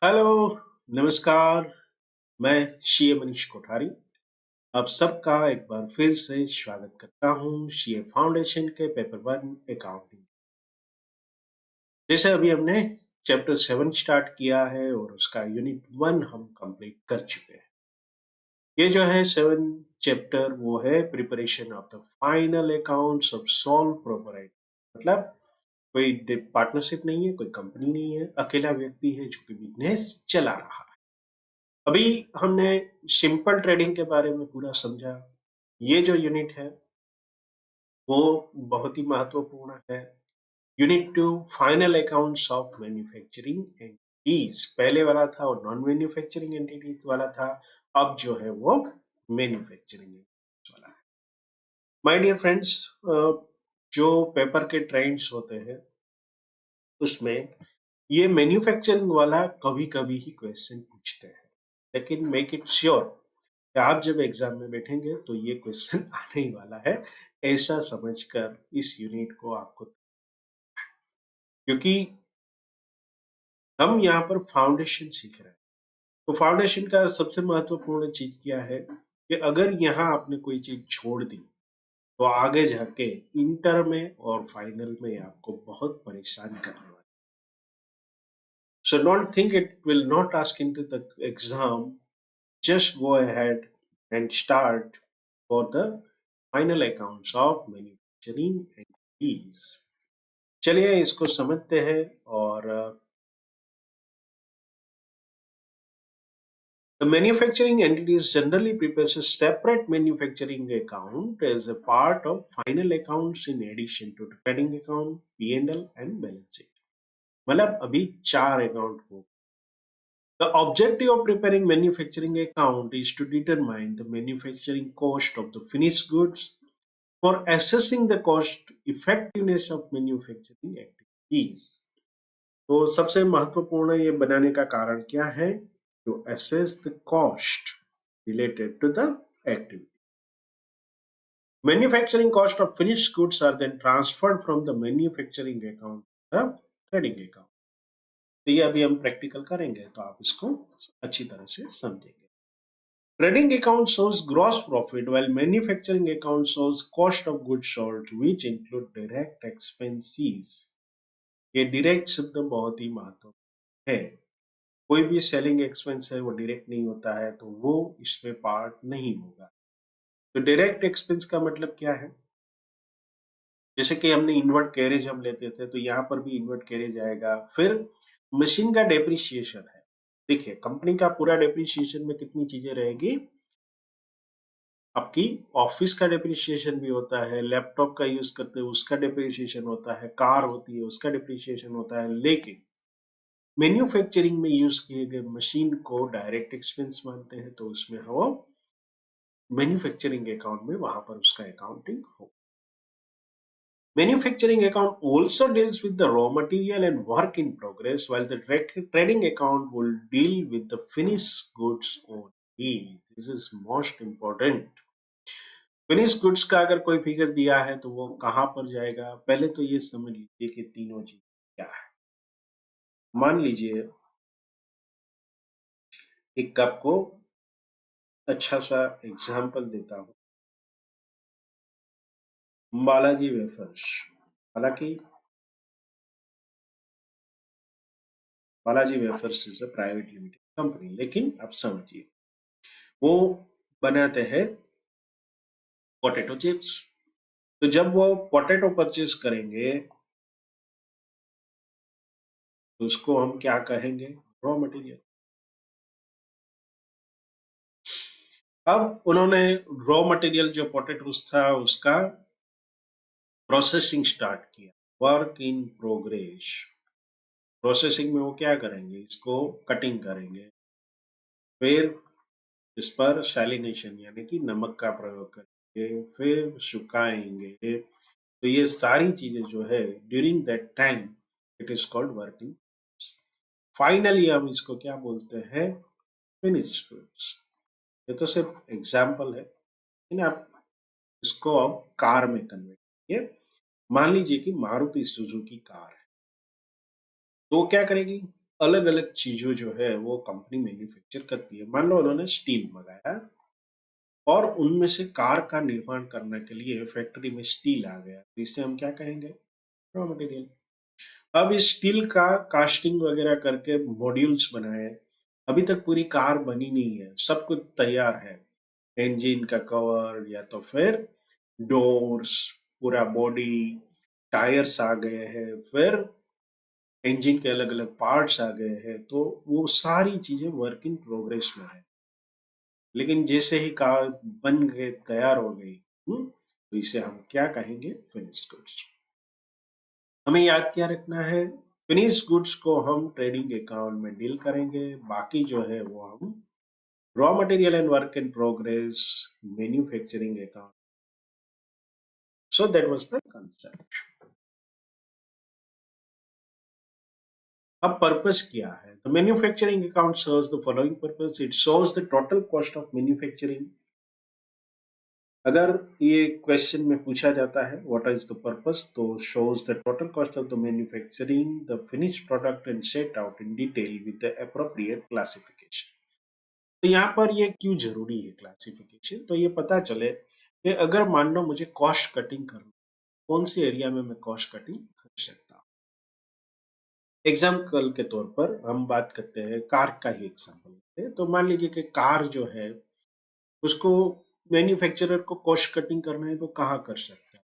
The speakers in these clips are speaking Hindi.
हेलो, नमस्कार। मैं सीए मनीष कोठारी आप सबका एक बार फिर से स्वागत करता हूँ सीए फाउंडेशन के पेपर वन अकाउंटिंग। जैसे अभी हमने चैप्टर 7 स्टार्ट किया है और उसका यूनिट 1 हम कंप्लीट कर चुके हैं। ये जो है 7 चैप्टर वो है preparation of the final accounts of sole proprietor. मतलब कोई पार्टनरशिप नहीं है, कोई कंपनी नहीं है, अकेला व्यक्ति है जो कि बिजनेस चला रहा है। अभी हमने सिंपल ट्रेडिंग के बारे में पूरा समझा। ये जो यूनिट है वो बहुत ही महत्वपूर्ण है। Unit 2 final accounts of manufacturing entities, पहले वाला था और नॉन मैन्युफैक्चरिंग एंटिटीज वाला था। अब जो है वो मैन्युफैक्चरिंग वाला है। माय डियर फ्रेंड्स, जो पेपर के ट्रेंड्स होते हैं उसमें ये मैन्युफैक्चरिंग वाला कभी कभी ही क्वेश्चन पूछते हैं, लेकिन मेक इट श्योर कि आप जब एग्जाम में बैठेंगे तो ये क्वेश्चन आने ही वाला है। ऐसा समझकर इस यूनिट को आपको, क्योंकि हम यहाँ पर फाउंडेशन सीख रहे हैं। तो फाउंडेशन का सबसे महत्वपूर्ण चीज क्या है कि अगर यहाँ आपने कोई चीज छोड़ दी तो आगे जाके इंटर में और फाइनल में आपको बहुत परेशान करने वाला है। So don't think it will not ask into the exam. Just go ahead and start for the final accounts of manufacturing entities. चलिए इसको समझते हैं। और the manufacturing entities generally prepares a separate manufacturing account as a part of final accounts in addition to the trading account, P&L and balance sheet. मतलब अभी 4 अकाउंट हो। The objective of preparing manufacturing account is to determine the manufacturing cost of the finished goods for assessing the cost effectiveness of manufacturing activities. तो सबसे महत्वपूर्ण ये बनाने का कारण क्या है? To assess the cost related to the activity. Manufacturing cost of finished goods are then transferred from the manufacturing account to the trading account. तो ये अभी हम प्रैक्टिकल करेंगे तो आप इसको अच्छी तरह से समझेंगे। Trading account shows gross profit while manufacturing account shows cost of goods sold which include direct expenses. ये डायरेक्ट शब्द बहुत ही महत्वपूर्ण है। कोई भी सेलिंग एक्सपेंस है वो डायरेक्ट नहीं होता है तो वो इसमें पार्ट नहीं होगा। तो डायरेक्ट एक्सपेंस का मतलब क्या है? जैसे कि हमने इनवर्ट कैरेज हम लेते थे तो यहाँ पर भी इनवर्ट कैरेज आएगा। फिर मशीन का डेप्रिसिएशन है। देखिए कंपनी का पूरा डेप्रिसिएशन में कितनी चीजें रहेगी? आपकी ऑफिस का डेप्रिसिएशन भी होता है, लैपटॉप का यूज करते हैं उसका डेप्रिसिएशन होता है, कार होती है उसका डेप्रिसिएशन होता है। लेकिन मैन्युफैक्चरिंग में यूज किए गए मशीन को डायरेक्ट एक्सपेंस मानते हैं तो उसमें वो मैन्युफैक्चरिंग अकाउंट में वहां पर उसका अकाउंटिंग हो। Manufacturing account also deals with the raw material and work in progress, while the trading account will deal with the finished goods only. This is most important. Finish goods का अगर कोई फिगर दिया है तो वो कहाँ पर जाएगा? पहले तो ये समझ लीजिए कि तीनों चीज क्या है। मान लीजिए एक आपको अच्छा सा एग्जाम्पल देता हूँ। बालाजी वेफर्स, हालांकि Balaji wafers is a private limited company, लेकिन आप समझिए वो बनाते हैं पोटैटो चिप्स। तो जब वो पोटैटो परचेज करेंगे तो उसको हम क्या कहेंगे? Raw material. अब उन्होंने रॉ मटेरियल जो पोटैटोस था उसका प्रोसेसिंग स्टार्ट किया, वर्क इन प्रोग्रेस। प्रोसेसिंग में वो क्या करेंगे? इसको कटिंग करेंगे, फिर इस पर सैलिनेशन यानी कि नमक का प्रयोग करेंगे, फिर सुखाएंगे। तो ये सारी चीजें जो है during that time it is called working. Finally हम इसको क्या बोलते हैं? Finished goods. ये तो सिर्फ एग्जाम्पल है, लेकिन आप इसको अब कार में कन्वर्ट करिए। मान लीजिए कि मारुति सुजुकी कार है, तो क्या करेगी? अलग अलग चीजों जो है वो कंपनी मैन्युफैक्चर करती है। मान लो उन्होंने स्टील मंगाया और उनमें से कार का निर्माण करने के लिए फैक्ट्री में स्टील आ गया, तो इसे हम क्या कहेंगे? Raw material. अब इस स्टील का कास्टिंग वगैरह करके मॉड्यूल्स बनाए, अभी तक पूरी कार बनी नहीं है, सब कुछ तैयार है, इंजन का कवर या तो फिर डोर्स, पूरा बॉडी, टायर्स आ गए हैं, फिर इंजन के अलग अलग पार्ट्स आ गए हैं, तो वो सारी चीजें वर्क इन प्रोग्रेस में है। लेकिन जैसे ही कार बन गए, तैयार हो गई, तो इसे हम क्या कहेंगे? Finish goods. हमें याद क्या रखना है? फिनिश गुड्स को हम ट्रेडिंग अकाउंट में डील करेंगे, बाकी जो है वो हम raw material and work in progress manufacturing account. So that was the concept. अब पर्पस क्या है? The manufacturing account serves the following purpose. It shows the total cost of manufacturing. अगर ये क्वेश्चन में पूछा जाता है व्हाट इज द पर्पस, तो shows the total cost of the manufacturing the finish product and set out in detail with the appropriate classification. तो यहाँ पर ये क्यों जरूरी है क्लासिफिकेशन? तो ये पता चले कि अगर मान लो मुझे कॉस्ट कटिंग करना, कौन सी एरिया में मैं कॉस्ट कटिंग कर सकता हूँ। एग्जाम्पल के तौर पर हम बात करते हैं, कार का ही एग्जाम्पल लेते हैं। तो मान लीजिए कि कार जो है उसको मैन्युफैक्चरर को कॉस्ट कटिंग करना है, तो कहाँ कर सकते हैं?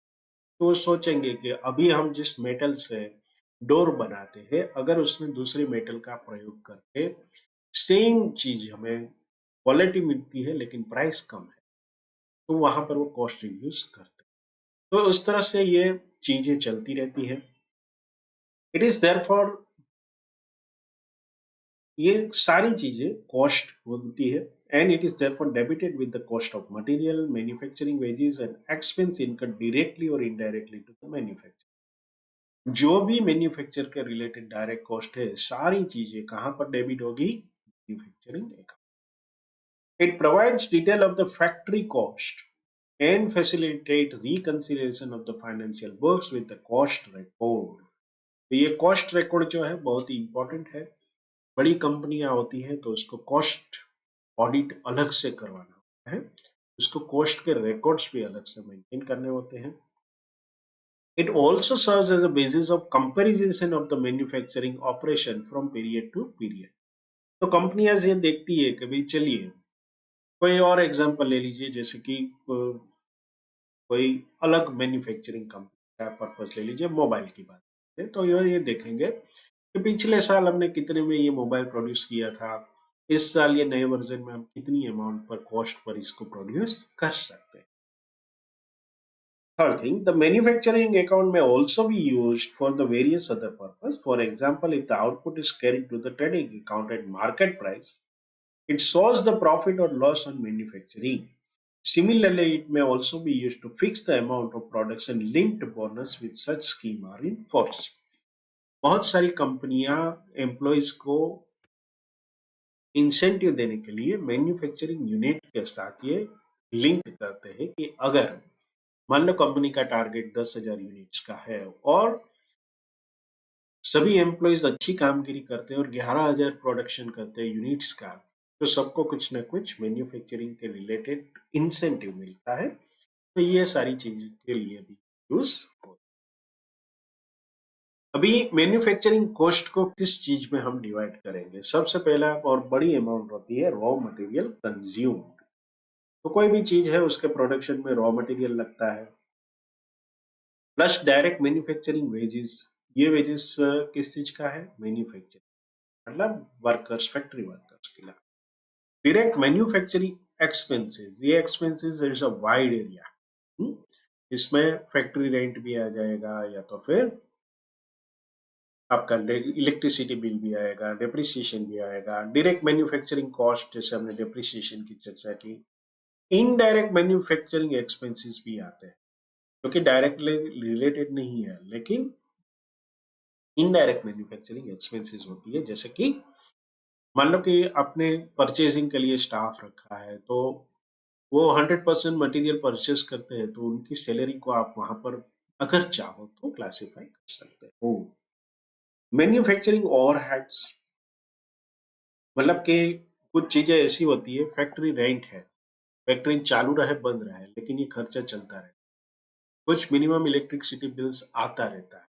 तो वो सोचेंगे कि अभी हम जिस मेटल से डोर बनाते हैं, अगर उसमें दूसरे मेटल का प्रयोग करके सेम चीज हमें क्वालिटी मिलती है लेकिन प्राइस कम है, तो वहां पर वो कॉस्ट रिड्यूस करते हैं। तो उस तरह से ये चीजें चलती रहती है। इट इज देयरफॉर, ये सारी चीजें कॉस्ट होती है, and it is therefore debited with the cost of material, manufacturing wages and expense incurred directly और इनडायरेक्टली टू द मैन्युफैक्चर। जो भी मैन्युफैक्चर के रिलेटेड डायरेक्ट कॉस्ट है, सारी चीजें कहां पर डेबिट होगी? Manufacturing account. It provides detail of the factory cost and facilitate reconciliation of the financial books with the cost record। तो ये कॉस्ट रिकॉर्ड जो है बहुत ही इंपॉर्टेंट है। बड़ी कंपनियां होती है तो उसको कॉस्ट ऑडिट अलग से करवाना होता है, उसको कॉस्ट के रिकॉर्ड्स भी अलग से मेंटेन करने होते हैं। It also serves as a basis of comparison of the manufacturing operation from period to period. तो कंपनियां ये देखती है कि भाई चलिए, कोई और एग्जांपल ले लीजिए, जैसे कि कोई अलग मैन्युफैक्चरिंग कंपनी का पर्पस ले लीजिए, मोबाइल की बात करें, तो ये देखेंगे कि पिछले साल हमने कितने में ये मोबाइल प्रोड्यूस किया था, इस साल ये नए वर्जन में हम कितनी अमाउंट पर कॉस्ट पर इसको प्रोड्यूस कर सकते हैं। Third thing, the manufacturing account may also be used for the various other purpose. For example, if the output is carried to the trading account at market price, it shows the profit or loss on manufacturing. Similarly, it may also be used to fix the amount of production linked bonus with such scheme are in force। बहुत सारी कंपनियां एम्प्लॉयज को इंसेंटिव देने के लिए मैन्युफैक्चरिंग यूनिट के साथ ये लिंक करते हैं कि अगर मान लो कंपनी का टारगेट 10,000 यूनिट्स का है और सभी एम्प्लॉयज अच्छी कामगिरी करते हैं और 11,000 प्रोडक्शन करते हैं यूनिट्स का, तो सबको कुछ ना कुछ मैन्युफैक्चरिंग के रिलेटेड इंसेंटिव मिलता है। तो ये सारी चीज के लिए भी यूज होता है। अभी मैन्युफैक्चरिंग कॉस्ट को किस चीज में हम डिवाइड करेंगे? सबसे पहला और बड़ी अमाउंट होती है रॉ मटेरियल कंज्यूम। तो कोई भी चीज है उसके प्रोडक्शन में रॉ मटेरियल लगता है, प्लस डायरेक्ट मैन्युफैक्चरिंग वेजेस। ये वेजेस किस चीज का है? मैन्युफैक्चरिंग, मतलब वर्कर्स, फैक्ट्री वर्कर्स के लिए। डायरेक्ट मैन्युफैक्चरिंग एक्सपेंसेस, ये expenses is a wide area. इसमें फैक्ट्री रेंट भी आ जाएगा, या तो फिर आपका इलेक्ट्रिसिटी बिल भी आएगा, डेप्रिसिएशन भी आएगा, डायरेक्ट मैन्युफैक्चरिंग कॉस्ट जैसे हमने डेप्रिसिएशन की चर्चा की, इनडायरेक्ट मैन्युफैक्चरिंग एक्सपेंसेस भी आते हैं जो कि डायरेक्टली रिलेटेड नहीं है, लेकिन इनडायरेक्ट मैन्युफैक्चरिंग एक्सपेंसेस होती है। जैसे कि मान लो कि आपने परचेजिंग के लिए स्टाफ रखा है, तो वो 100% मटेरियल परचेस करते हैं, तो उनकी सैलरी को आप वहां पर अगर चाहो तो क्लासिफाई कर सकते हो। मैन्युफैक्चरिंग ओवरहेड्स, मतलब कि कुछ चीजें ऐसी होती है, फैक्ट्री रेंट है, फैक्ट्री चालू रहे बंद रहे लेकिन ये खर्चा चलता रहे, कुछ मिनिमम इलेक्ट्रिसिटी बिल्स आता रहता है।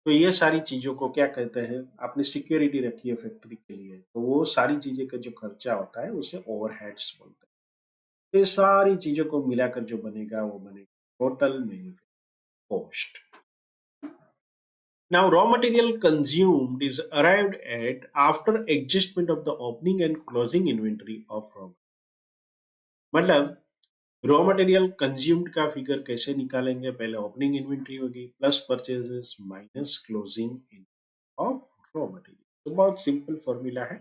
तो ये सारी चीजों को क्या कहते हैं, आपने सिक्योरिटी रखी है फैक्ट्री के लिए, तो वो सारी चीजें का जो खर्चा होता है उसे ओवरहेड्स बोलते हैं। तो ये सारी चीजों को मिलाकर जो बनेगा वो बनेगा total manufacturing cost. Now, raw material consumed is arrived at after adjustment of the opening and closing inventory of raw. मतलब रॉ मटेरियल कंज्यूम्ड का फिगर कैसे निकालेंगे, पहले ओपनिंग इन्वेंट्री होगी plus purchases minus closing of raw material. तो बहुत सिंपल फॉर्मूला है।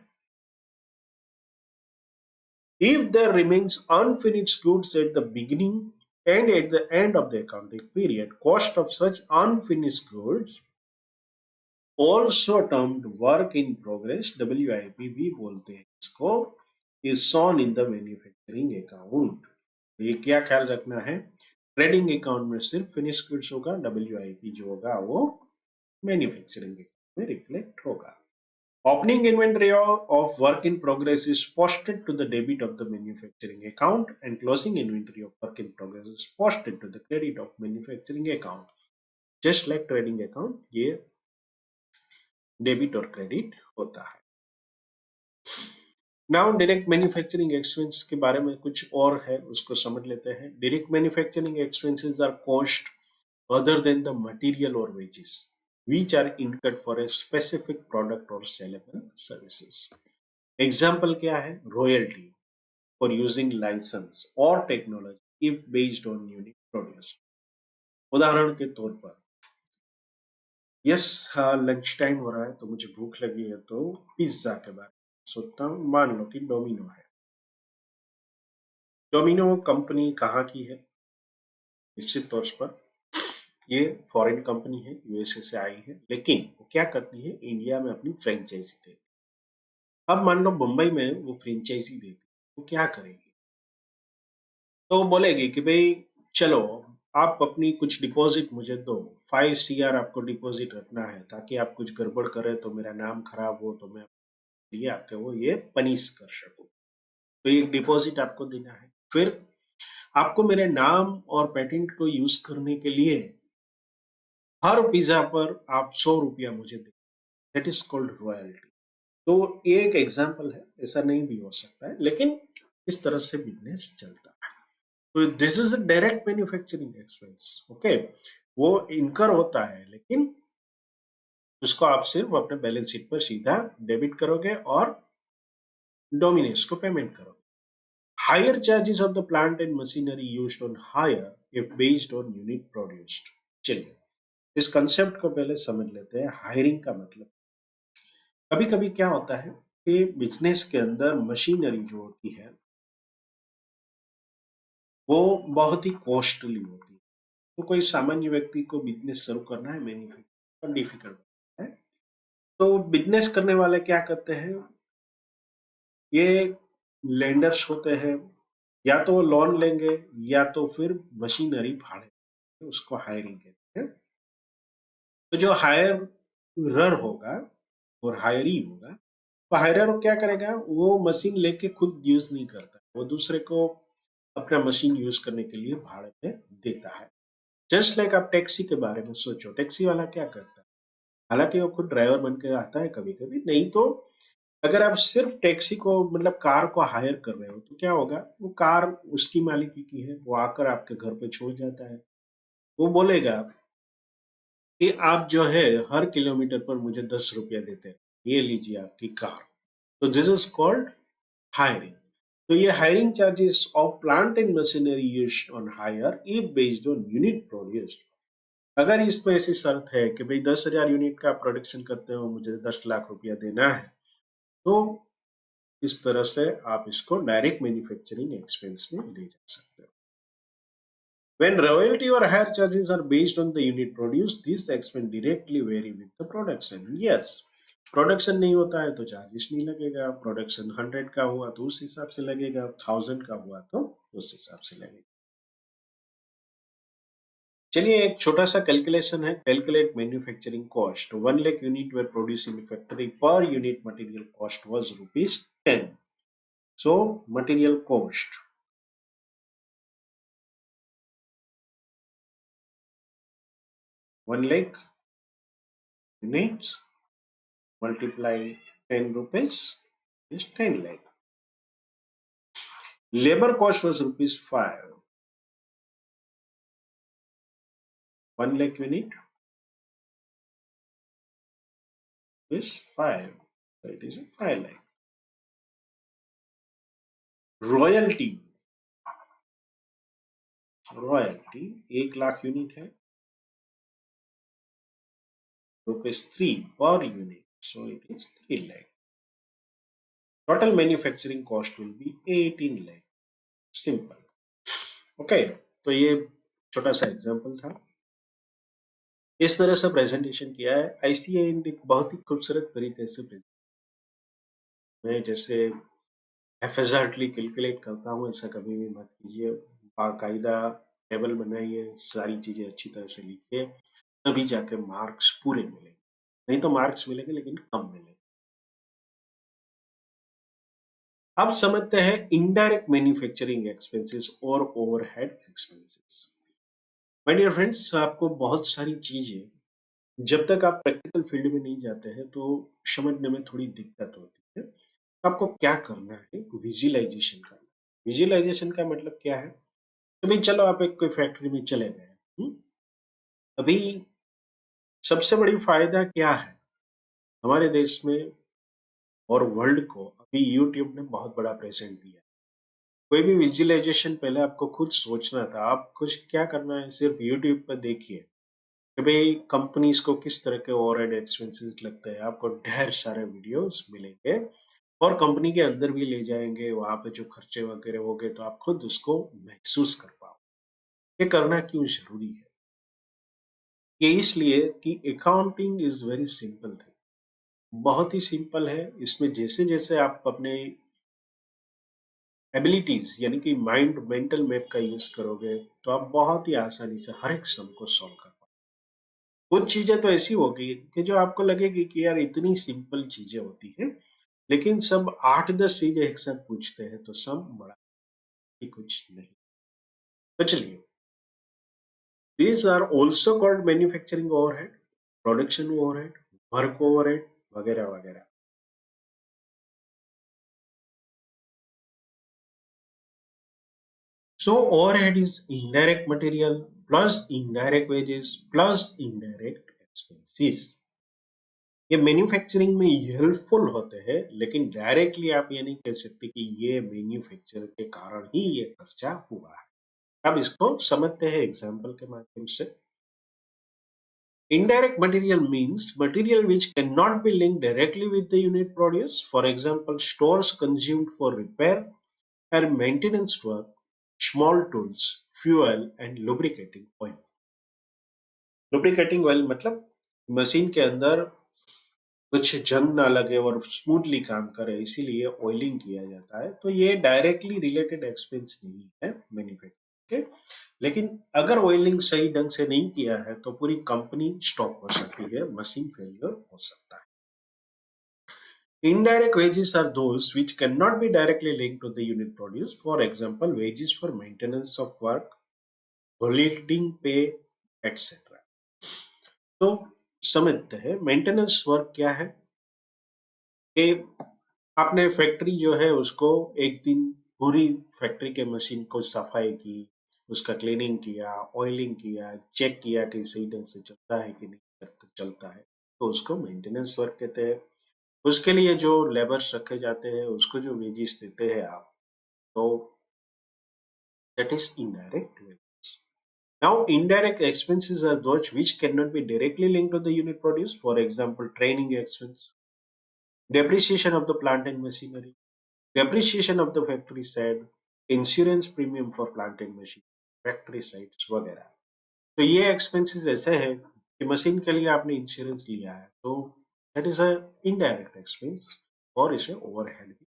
If there remains unfinished goods at the beginning and at the end of the accounting period, cost of such unfinished goods also termed work in progress, WIP भी बोलते हैं इसको, is shown in the manufacturing account। ये क्या ख्याल रखना है, ट्रेडिंग अकाउंट में सिर्फ फिनिश गुड्स होगा, WIP जो होगा वो मैन्युफैक्चरिंग में रिफ्लेक्ट होगा। Opening inventory of work in progress is posted to the debit of the manufacturing account and closing inventory of work in progress is posted to the credit of manufacturing account। Just like trading account, ये डेबिट और क्रेडिट होता है। नाउ डायरेक्ट मैन्युफैक्चरिंग एक्सपेंस के बारे में कुछ और है, उसको समझ लेते हैं। Direct manufacturing expenses are cost other than the material और wages which are incurred for a specific product or sellable services। Example क्या है, रॉयल्टी फॉर यूजिंग लाइसेंस और technology if based on unique produce. उदाहरण के तौर पर, यस हाँ लंच टाइम हो रहा है तो मुझे भूख लगी है, तो पिज्जा के बारे में सोचता हूँ। मान लो कि डोमिनो है। डोमिनो कंपनी कहाँ की है, निश्चित तौर पर ये फॉरेन कंपनी है, यूएसए से आई है, लेकिन वो क्या करती है, इंडिया में अपनी फ्रेंचाइजी देती है। अब मान लो मुंबई में वो फ्रेंचाइजी देती है, वो क्या करेगी, तो वो बोलेगी कि भाई चलो आप अपनी कुछ डिपॉजिट मुझे दो, 5 CR आपको डिपॉजिट रखना है, ताकि आप कुछ गड़बड़ करे तो मेरा नाम खराब हो तो मैं लिए आपके वो ये पनिश कर सकूं। तो ये डिपॉजिट आपको देना है। फिर आपको मेरे नाम और पेटेंट को यूज करने के लिए हर पिज्जा पर आप 100 रुपया मुझे दे, दैट इज कॉल्ड रॉयल्टी। तो ये एक एग्जाम्पल है, ऐसा नहीं भी हो सकता है, लेकिन इस तरह से बिजनेस चलता है। तो this is a direct manufacturing expense, okay. वो इनकर होता है लेकिन उसको आप सिर्फ अपने बैलेंस शीट पर सीधा डेबिट करोगे और डोमिनेस को पेमेंट करोगे। Higher charges of the plant and machinery used on hire if based on unit produced। चलिए इस कंसेप्ट को पहले समझ लेते हैं। हायरिंग का मतलब, कभी कभी क्या होता है कि बिजनेस के अंदर मशीनरी जो होती है वो बहुत ही कॉस्टली होती है। तो कोई सामान्य व्यक्ति को बिजनेस शुरू करना है, मैन्युफैक्चरिंग डिफिकल्ट है। तो बिजनेस करने वाले क्या करते हैं, ये लेंडर्स होते हैं, या तो वो लोन लेंगे या तो फिर मशीनरी भाड़े, उसको हायरिंग कहते हैं। तो जो हायरर होगा और हायरी होगा, तो हायरर क्या करेगा, वो मशीन लेके खुद यूज नहीं करता, वो दूसरे को अपना मशीन यूज करने के लिए भाड़े पे देता है। जस्ट लाइक आप टैक्सी के बारे में सोचो, टैक्सी वाला क्या करता है, हालांकि वो खुद ड्राइवर बन के आता है कभी कभी, नहीं तो अगर आप सिर्फ टैक्सी को मतलब कार को हायर कर रहे हो तो क्या होगा, वो कार उसकी मालिकी की है, वो आकर आपके घर पे छोड़ जाता है। वो बोलेगा कि आप जो है हर किलोमीटर पर मुझे 10 रुपया देते हैं, ये लीजिए आपकी कार। तो दिस इज कॉल्ड हायरिंग। तो ये hiring charges of plant and machinery used on hire if based on unit produced. अगर इसमें ऐसी शर्त है कि भाई 10,000 यूनिट का प्रोडक्शन करते हो, मुझे 10 लाख रुपया देना है, तो इस तरह से आप इसको डायरेक्ट मैन्युफैक्चरिंग एक्सपेंस में ले जा सकते हो। When royalty or higher charges are based on the unit produced, these expense directly vary with the production। Yes, production नहीं होता है तो चार्जेस नहीं लगेगा, प्रोडक्शन 100 का हुआ तो उस हिसाब से लगेगा, 1000 का हुआ तो उस हिसाब से लगेगा। चलिए एक छोटा सा कैलकुलेशन है, calculate manufacturing cost. 1 lakh unit were produce in factory, per unit material cost was ₹10। So material cost 1 lakh units multiply 10 rupees is 10 lakh. Labor cost was ₹5. 1 lakh unit is 5. So it is 5 lakh. Royalty, royalty 1 lakh unit है, ₹3 per unit, so it is 3 lakh. Total manufacturing cost will be 18 lakh. Simple. Okay, तो ये छोटा सा एग्जांपल था। इस तरह से प्रेजेंटेशन किया है आईसीए, एक बहुत ही खूबसूरत तरीके से मैं जैसे एफेजर्टली कैलकुलेट करता हूँ, ऐसा कभी भी मत कीजिए। बाकायदा टेबल बनाइए, सारी चीजें अच्छी तरह से लिखिए, तभी जाके मार्क्स पूरे मिलेंगे। नहीं तो मार्क्स मिलेंगे लेकिन कम मिलेंगे। अब समझते हैं इनडायरेक्ट मैन्युफैक्चरिंग एक्सपेंसेस और overhead expenses. My dear friends, आपको बहुत सारी चीजें जब तक आप प्रैक्टिकल फील्ड में नहीं जाते हैं तो समझने में थोड़ी दिक्कत होती है। आपको क्या करना है, विजुअलाइजेशन करना। विजुअलाइजेशन का मतलब क्या है? तो भाई चलो आप एक कोई फैक्ट्री में चले गए। अभी सबसे बड़ी फायदा क्या है हमारे देश में और वर्ल्ड को, अभी यूट्यूब ने बहुत बड़ा प्रेजेंट दिया। कोई भी विजुअलाइजेशन पहले आपको खुद सोचना था, आप कुछ क्या करना है, सिर्फ यूट्यूब पर देखिए कि भाई कंपनीज को किस तरह के ओवरहेड एक्सपेंसेस लगते हैं। आपको ढेर सारे वीडियोस मिलेंगे और कंपनी के अंदर भी ले जाएंगे, वहां पे जो खर्चे वगैरह हो गए तो आप खुद उसको महसूस कर पाओ। ये करना क्यों जरूरी है? ये इसलिए कि accounting is very simple thing, बहुत ही सिंपल है। इसमें जैसे जैसे आप अपने एबिलिटीज यानी कि माइंड मेंटल मैप का यूज करोगे तो आप बहुत ही आसानी से हर एक सम को सॉल्व कर पाओगे। कुछ चीजें तो ऐसी होगी कि जो आपको लगेगी कि यार इतनी सिंपल चीजें होती हैं, लेकिन सब 8-10 चीजें एक साथ पूछते हैं तो सम बड़ा ही कुछ नहीं। तो चलिए, these are also called manufacturing overhead, production overhead, work overhead वगैरह वगैरह। So overhead is indirect material plus indirect wages plus indirect expenses. ये मैन्युफैक्चरिंग में हेल्पफुल होते हैं, लेकिन डायरेक्टली आप ये नहीं कह सकते कि ये मैन्युफैक्चर के कारण ही ये खर्चा हुआ है। अब इसको समझते हैं एग्जाम्पल के माध्यम से। Indirect material means material which cannot be linked directly with the unit produce. For example, stores consumed for repair and maintenance work, small tools, fuel and lubricating oil. Lubricating oil मतलब मशीन के अंदर कुछ जंग ना लगे और स्मूथली काम करे, इसीलिए ऑयलिंग किया जाता है। तो ये डायरेक्टली रिलेटेड एक्सपेंस नहीं है मैन्युफैक्चरिंग के, लेकिन अगर ऑयलिंग सही ढंग से नहीं किया है तो पूरी कंपनी स्टॉप हो सकती है, मशीन फेलियर हो सकता है। Indirect wages are those which cannot be directly linked to the unit produce. For example, wages for maintenance of work, holiday pay, etc. तो समझते हैं मेंटेनेंस वर्क क्या है। कि आपने फैक्ट्री जो है उसको एक दिन पूरी फैक्ट्री के मशीन को सफाई की, उसका क्लीनिंग किया, ऑयलिंग किया, चेक किया कि सही ढंग से चलता है कि नहीं चलता है, तो उसको मेंटेनेंस वर्क कहते हैं। उसके लिए जो लेबर्स रखे जाते हैं, उसको जो वेजेस देते हैं आप, तो that is indirect wages. Now, indirect expenses are those which cannot be directly linked to the unit produce. For example, training expense, depreciation of the plant and machinery, depreciation of the factory side, insurance premium for plant and machine, factory sites वगैरह। तो ये एक्सपेंसेस ऐसे हैं कि मशीन के लिए आपने इंश्योरेंस लिया है, तो that is a indirect expense और इसे ओवरहेड भी।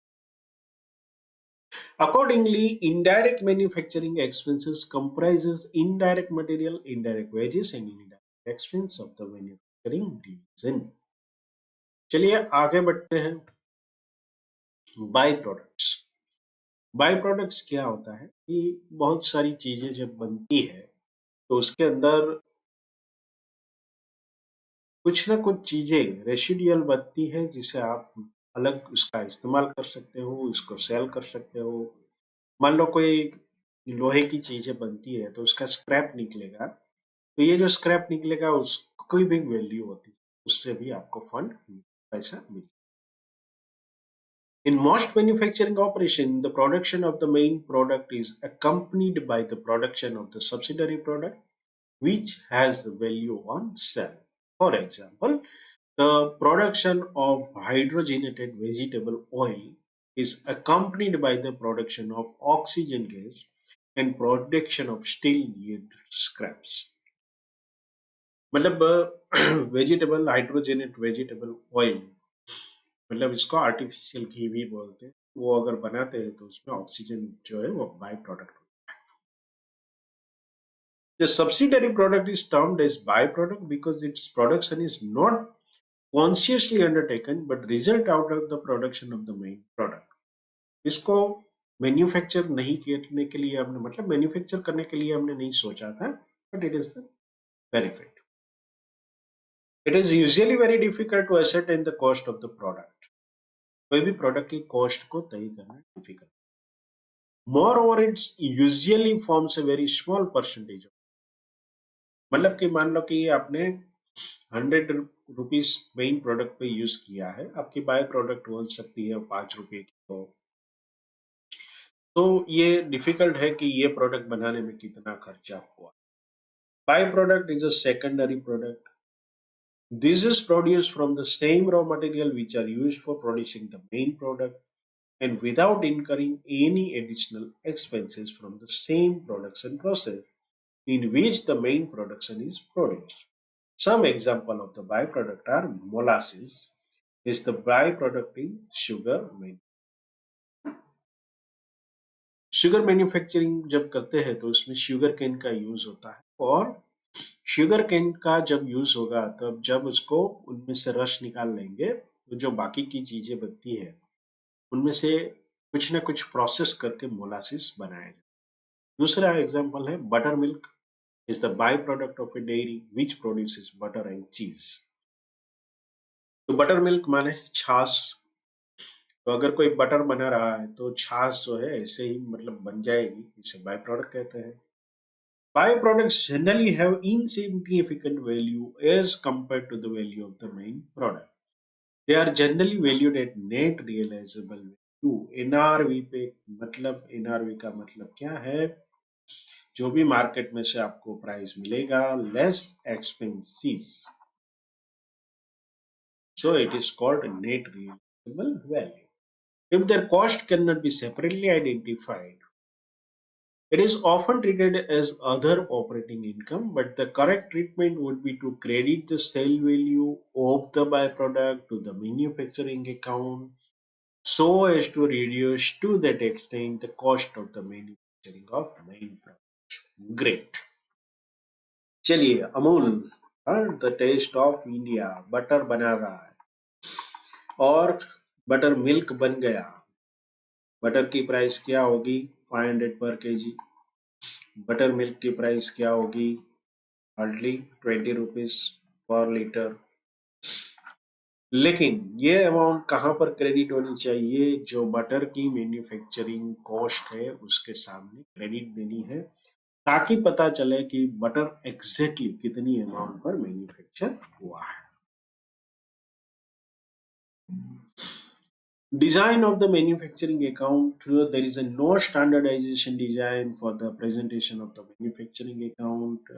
Accordingly, indirect manufacturing expenses comprises indirect material, indirect wages and indirect expense of the manufacturing division. चलिए आगे बढ़ते हैं। By products. बाय प्रोडक्ट्स क्या होता है कि बहुत सारी चीजें जब बनती है तो उसके अंदर कुछ ना कुछ चीजें रेसिडुअल बनती है जिसे आप अलग उसका इस्तेमाल कर सकते हो, इसको सेल कर सकते हो। मान लो कोई लोहे की चीजें बनती है तो उसका स्क्रैप निकलेगा, तो ये जो स्क्रैप निकलेगा उसकी कोई भी वैल्यू होती है, उससे भी आपको फंड पैसा मिल। In most manufacturing operation, the production of the main product is accompanied by the production of the subsidiary product, which has value on sale. For example, the production of hydrogenated vegetable oil is accompanied by the production of oxygen gas and production of steel yield scraps. मतलब वेजिटेबल हाइड्रोजेनेट वेजिटेबल ऑयल, मतलब इसको आर्टिफिशियल घी भी बोलते हैं। वो अगर बनाते हैं तो उसमें ऑक्सीजन जो है वो by product. The subsidiary product is termed as byproduct because its production is not consciously undertaken but result out of the production of the main product. इसको मैन्युफैक्चर नहीं करने के लिए हमने, मतलब मैन्युफैक्चर करने के लिए हमने नहीं सोचा था, but it is the benefit. It is usually very difficult to ascertain the cost of the product. कोई भी प्रोडक्ट की कॉस्ट को तय करना difficult. Moreover, it usually forms a very small percentage. मतलब कि मान लो कि आपने 100 रुपीज मेन प्रोडक्ट पे यूज किया है, आपकी बाय प्रोडक्ट हो सकती है 5 रुपए की, तो ये डिफिकल्ट है कि ये प्रोडक्ट बनाने में कितना खर्चा हुआ. By product is a secondary product. This is produced from the same raw material which are used for producing the main product and without incurring any additional expenses from the same production process in which the main production is produced. Some example of the byproduct are molasses is the byproduct in sugar manufacturing. Sugar manufacturing जब करते हैं तो उसमें शुगर केन का यूज होता है, और शुगर केन का जब यूज होगा तब जब उसको उनमें से रस निकाल लेंगे तो जो बाकी की चीजें बनती है उनमें से कुछ ना कुछ प्रोसेस करके मोलासिस बनाया जाए. दूसरा एग्जांपल है butter milk is the by product of A dairy which produces butter and चीज. तो बटर मिल्क माने छाछ. तो अगर कोई बटर बना रहा है तो छाछ जो है ऐसे ही मतलब बन जाएगी, इसे बाय प्रोडक्ट कहते हैं. Byproducts generally have insignificant value as compared to the value of the main product. They are generally valued at net realizable value. NRV पे मतलब NRV का मतलब क्या है? जो भी मार्केट में से आपको प्राइस मिलेगा less expenses, so it is called net realizable value. If their cost cannot be separately identified, it is often treated as other operating income, but the correct treatment would be to credit the sale value of the byproduct to the manufacturing account so as to reduce to that extent the cost of the manufacturing of main product. Great. चलिए Amul the taste of India butter बना रहा है और बटर मिल्क बन गया. बटर की प्राइस क्या होगी? 500 पर केजी. बटर मिल्क की प्राइस क्या होगी? Hardly 20 rupees per litre. लेकिन ये अमाउंट कहाँ पर क्रेडिट होनी चाहिए? जो बटर की मैन्युफैक्चरिंग कॉस्ट है उसके सामने क्रेडिट देनी है, ताकि पता चले कि बटर एग्जैक्टली कितनी अमाउंट पर मैन्युफैक्चर हुआ है. Design of the manufacturing account. There is a no standardization design for the presentation of the manufacturing account.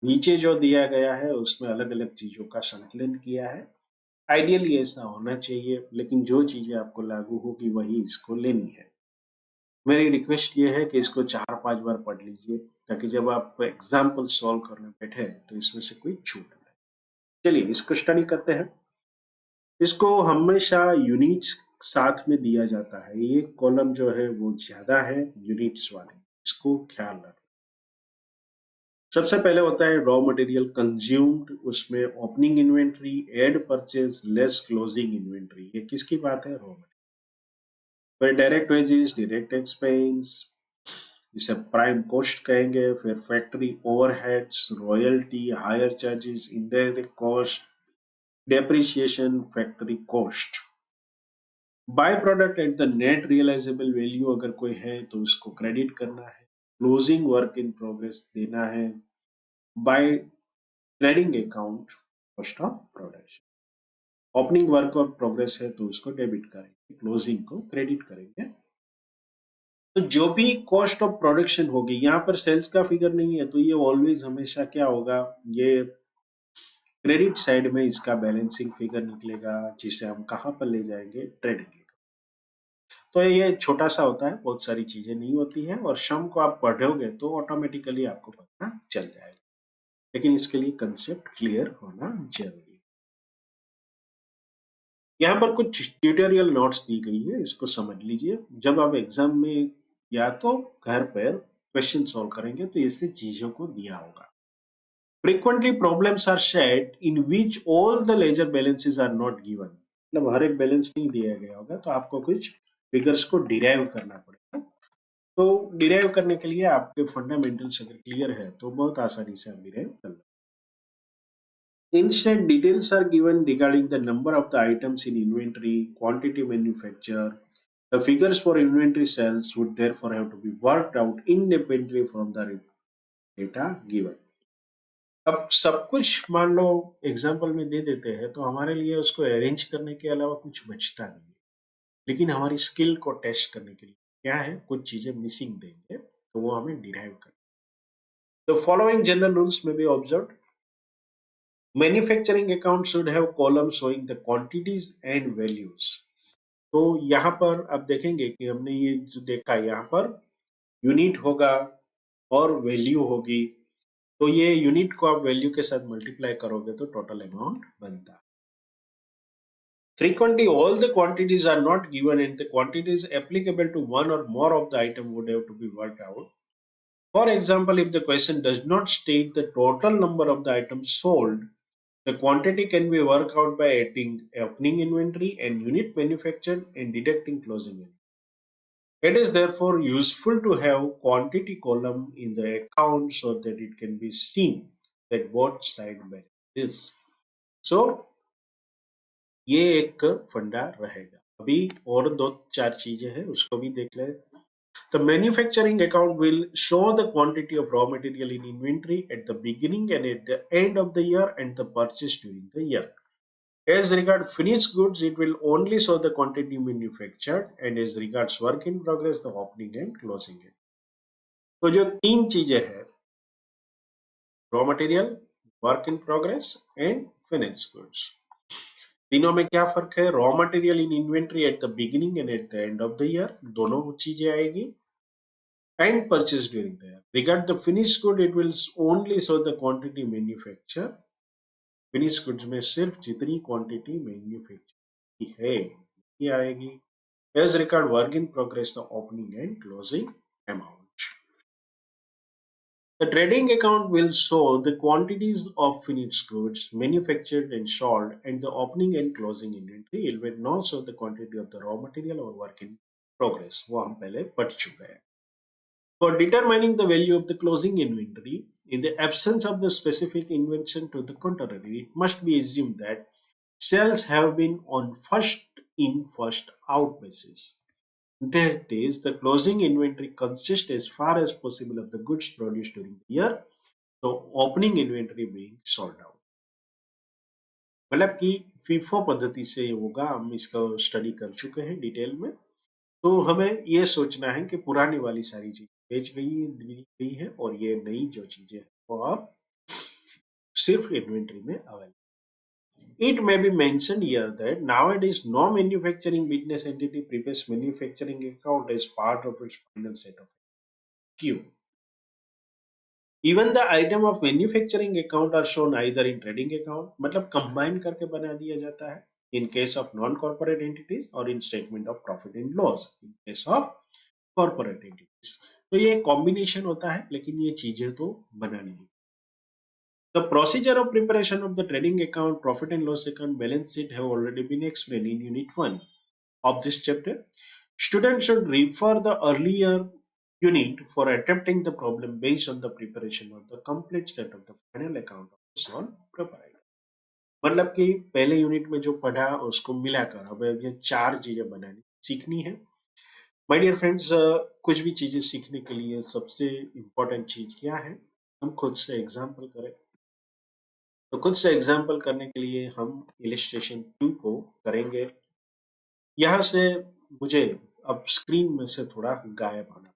नीचे जो दिया गया है उसमें अलग अलग चीजों का संकलन किया है. आइडियली ऐसा होना चाहिए, लेकिन जो चीजें आपको लागू होगी वही इसको लेनी है. मेरी रिक्वेस्ट ये है कि इसको 4-5 बार पढ़ लीजिए ताकि जब आप एग्जाम्पल सॉल्व करने बैठे तो इसमें से कोई छूट ना. चलिए इसको स्टडी करते हैं. इसको हमेशा यूनिट्स साथ में दिया जाता है, ये कॉलम जो है वो ज्यादा है यूनिट्स वाले, इसको ख्याल रखना। सबसे पहले होता है रॉ मटेरियल कंज्यूम्ड, उसमें opening inventory, add purchase, less closing inventory. ये किसकी बात है? Raw material. फिर डायरेक्ट वेजेस, डायरेक्ट एक्सपेंस, इसे प्राइम कॉस्ट कहेंगे। फिर factory overheads, royalty, hire charges, indirect cost, depreciation, factory cost. By product at the net realisable value अगर कोई है तो उसको क्रेडिट करना है। क्लोजिंग वर्क इन प्रोग्रेस देना है। By trading account, cost of production. Opening work और प्रोग्रेस है तो उसको डेबिट करेंगे, क्लोजिंग को क्रेडिट करेंगे। तो जो भी कॉस्ट ऑफ प्रोडक्शन होगी, यहाँ पर सेल्स का फिगर नहीं है तो ये ऑलवेज हमेशा क्या होगा, ये क्रेडिट साइड में इसका बैलेंसिंग फिगर निकलेगा, जिसे हम कहाँ पर ले जाएंगे? ट्रेडिंग। तो ये छोटा सा होता है, बहुत सारी चीजें नहीं होती है, और सम को आप पढ़ोगे तो ऑटोमेटिकली आपको पता चल जाएगा, लेकिन इसके लिए कंसेप्ट क्लियर होना जरूरी है। यहाँ पर कुछ ट्यूटोरियल नोट्स दी गई है, इसको समझ लीजिए। जब आप एग्जाम में या तो घर पर क्वेश्चन सॉल्व करेंगे तो इससे चीजों को दिया होगा। Frequently problems are set in which all the ledger balances are not given। मतलब हर एक बैलेंस नहीं दिया गया होगा तो आपको कुछ फिगर्स को डिराइव करना पड़ेगा। तो डिराइव करने के लिए आपके फंडामेंटल्स अगर क्लियर है तो बहुत आसानी से आप डिराइव कर लो। Instead, details are given regarding the number of the items in inventory, quantity manufactured. The figures for inventory sales would therefore have to be worked out independently from the data given। अब सब कुछ मान लो एग्जाम्पल में दे देते हैं तो हमारे लिए उसको अरेंज करने के अलावा कुछ बचता नहीं है, लेकिन हमारी स्किल को टेस्ट करने के लिए क्या है, कुछ चीजें मिसिंग देंगे तो वो हमें डिराइव करना। The following general rules may be observed। Manufacturing account should have columns showing the quantities and values। तो यहाँ पर आप देखेंगे कि हमने ये जो देखा, यहाँ पर यूनिट होगा और वैल्यू होगी, तो ये यूनिट को आप वैल्यू के साथ मल्टीप्लाई करोगे तो टोटल अमाउंट बनता है। Frequently, all the quantities are not given and the quantities applicable to one or more of the item would have to be worked out। For example, if the question does not state the total number of the items sold, the quantity can be worked out by adding opening inventory and unit manufactured and deducting closing inventory। It is therefore useful to have quantity column in the account so that it can be seen that both side balances। So ये एक फंडा रहेगा। अभी और दो चार चीजें हैं उसको भी देख ले। The manufacturing account will show the quantity of raw material in inventory at the beginning and at the end of the year and the purchase during the year। As regard finished goods, it will only show the quantity manufactured, and as regards work in progress, the opening and closing it। तो जो तीन चीजें हैं, raw material, work in progress and finished goods, तीनों में क्या फर्क है? Raw material in inventory at the beginning and at the end of the year, दोनों चीजें आएगी। And purchase during the year. Regard the finished good, it will only show the quantity manufacture. Finished goods में सिर्फ जितनी क्वांटिटी मैन्युफैक्चर की है ये आएगी। As regard work in progress, the opening and closing amount. The trading account will show the quantities of finished goods manufactured and sold, and the opening and closing inventory। It will not show the quantity of the raw material or work in progress। वो हम पहले पढ़ चुके हैं। For determining the value of the closing inventory, in the absence of the specific invention to the contrary, it must be assumed that sales have been on first in first out basis। That is, the closing inventory consists as far as possible of the goods produced during the year, so opening inventory being sold out। मतलब कि फीफो पद्धति से होगा, हम इसका स्टडी कर चुके हैं डिटेल में। तो हमें ये सोचना है कि पुरानी वाली सारी चीज बेच दी गई है और ये नई जो चीजें हैं वो आप सिर्फ इन्वेंट्री में available. It may be mentioned here that nowadays no manufacturing business entity prepares manufacturing account as part of its final set of Q। Even the item of manufacturing account are shown either in trading account, मतलब कंबाइन करके बना दिया जाता है, in case of non-corporate entities or in statement of profit and loss in case of corporate entities. तो ये कॉम्बिनेशन होता है, लेकिन ये चीजें तो बनानी है. The procedure of preparation of the trading account, profit and loss account, balance sheet have already been explained in Unit 1 of this chapter. Students should refer the earlier unit for attempting the problem based on the preparation of the complete set of the final account of the sole proprietor. मतलब कि पहले यूनिट में जो पढ़ा उसको मिलाकर अब ये चार चीजें बनानी सीखनी है. माय डियर फ्रेंड्स, कुछ भी चीजें सीखने के लिए सबसे इम्पोर्टेंट चीज क्या है? हम खुद से एग्जाम्पल करें. तो खुद से एग्जाम्पल करने के लिए हम इलिस्ट्रेशन 2 को करेंगे. यहाँ से मुझे अब स्क्रीन में से थोड़ा गायब आना.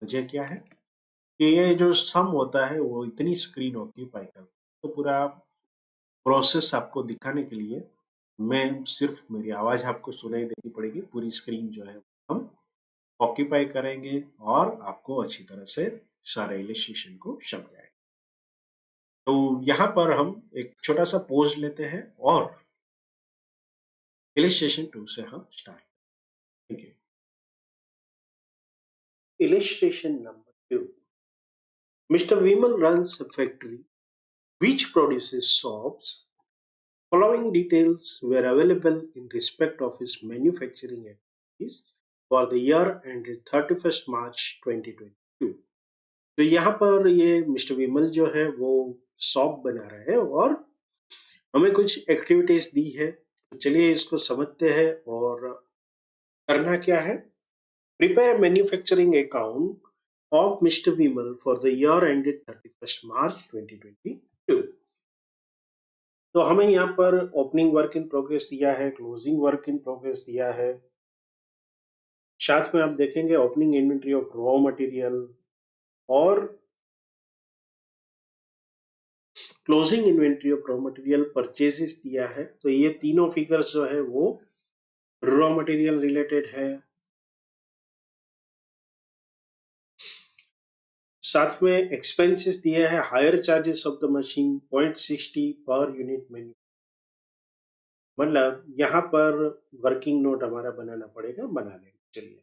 वजह क्या है कि ये जो सम होता है वो इतनी स्क्रीन ऑक्यूपाई करता है, तो पूरा प्रोसेस आपको दिखाने के लिए मैं सिर्फ मेरी आवाज आपको सुनाई देनी पड़ेगी. पूरी स्क्रीन जो है हम ऑक्यूपाई करेंगे और आपको अच्छी तरह से सारे इलिस्ट्रेशन को समझाएंगे. तो यहाँ पर हम एक छोटा सा पोज लेते हैं और इलिस्ट्रेशन 2 से हम स्टार्ट. ठीक है. Illustration number 2. Mr. Vimal runs a factory which produces soaps. Following details were available in respect of his manufacturing activities for the year ended 31st March 2022. तो यहाँ पर ये मिस्टर विमल जो है वो सॉप बना रहे हैं और हमें कुछ एक्टिविटीज दी है. तो चलिए इसको समझते हैं. और करना क्या है? Prepare a manufacturing account of Mr. Vimal for the year ended 31st March 2022. तो हमें यहाँ पर ओपनिंग वर्क इन प्रोग्रेस दिया है, क्लोजिंग वर्क इन प्रोग्रेस दिया है. साथ में आप देखेंगे opening inventory of raw material और closing inventory of raw material purchases दिया है. तो ये तीनों फिगर्स जो है वो रॉ मटेरियल रिलेटेड है. साथ में एक्सपेंसेस दिया है. Higher charges of the machine 0.60 per unit menu. मतलब यहाँ पर वर्किंग नोट हमारा बनाना पड़ेगा, बना लेंगे. चलिए.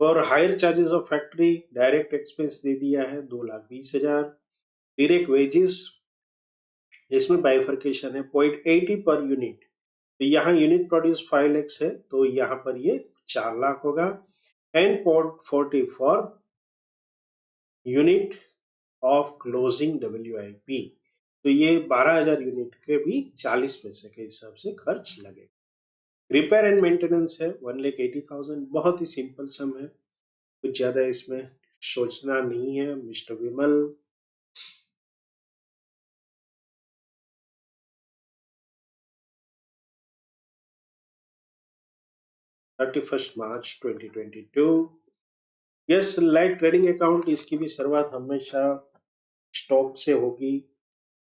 और higher charges of factory direct expense दे दिया है 2,20,000. डायरेक्ट वेजेस इसमें बाइफर्केशन है 0.80 पर यूनिट. तो यहाँ यूनिट प्रोड्यूस 5 लाख है तो यहाँ पर ये 4 लाख होगा. And 0.40 for unit of closing WIP. तो ये 12,000 यूनिट के भी 40 पैसे के हिसाब से खर्च लगेगा. रिपेयर एंड मेंटेनेंस है 1,80,000. बहुत ही सिंपल सम है, कुछ ज्यादा इसमें सोचना नहीं है. मिस्टर विमल March 31, 2022. Yes, light trading account इसकी भी शुरुआत हमेशा स्टॉक से होगी.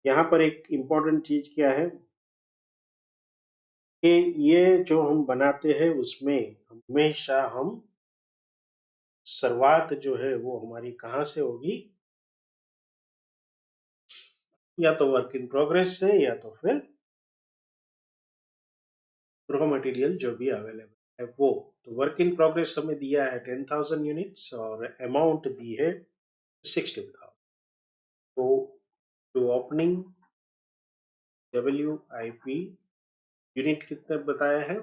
यहाँ पर एक इम्पोर्टेंट चीज क्या है कि ये जो हम बनाते हैं उसमें हमेशा हम शुरुआत जो है वो हमारी कहाँ से होगी? या तो वर्क इन प्रोग्रेस से या तो फिर रॉ मटेरियल जो भी अवेलेबल है वो. तो वर्क इन प्रोग्रेस हमें दिया है 10,000 यूनिट्स और अमाउंट दी है 60,000. तो टू ओपनिंग WIP यूनिट कितने बताया है?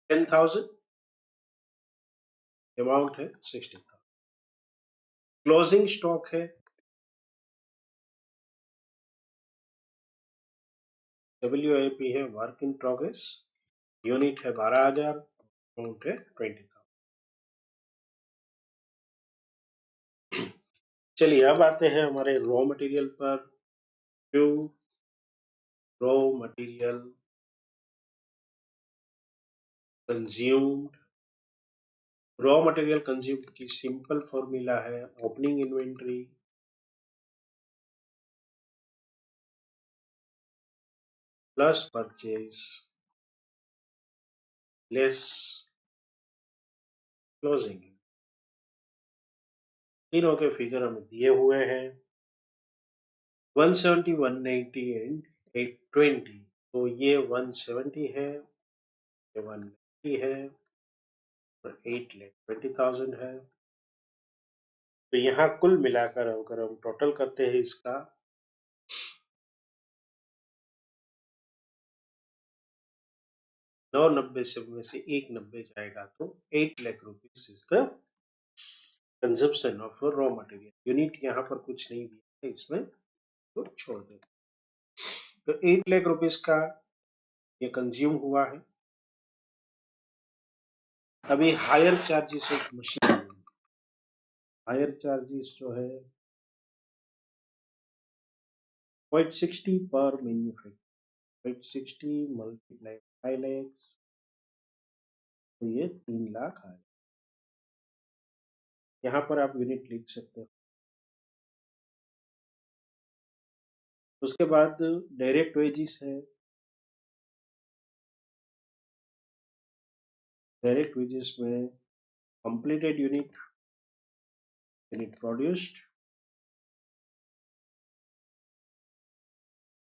10,000. अमाउंट है 60,000. क्लोजिंग स्टॉक है WIP है वर्क इन प्रोग्रेस. यूनिट है 12,000. अमाउंट है 20,000. चलिए अब आते हैं हमारे रॉ मटेरियल पर. To raw material consumed. Raw material consumed की सिंपल फॉर्मूला है opening inventory plus purchase less closing. तीनों के फिगर हमें दिए हुए हैं 170, 180 एंड 820. तो ये 170 है, ये 190 है और 8,20,000 है। तो यहाँ कुल मिलाकर अगर हम टोटल करते हैं इसका, 990 से में से 190 जाएगा तो 8 lakh rupees is the consumption of raw material unit. यहाँ पर कुछ नहीं दिया है इसमें, तो छोड़ दे। तो 8 लाख रुपीज का ये कंज्यूम हुआ है। अभी higher charges of machine, higher charges जो है 0.60 पर मैन्युफैक्चर, 0.60 मल्टीप्लाई 5 लैक्स, तो ये 3 लाख आए। यहाँ पर आप यूनिट लिख सकते हो। उसके बाद डायरेक्ट वेजेस है, डायरेक्ट वेजेस में completed unit, unit produced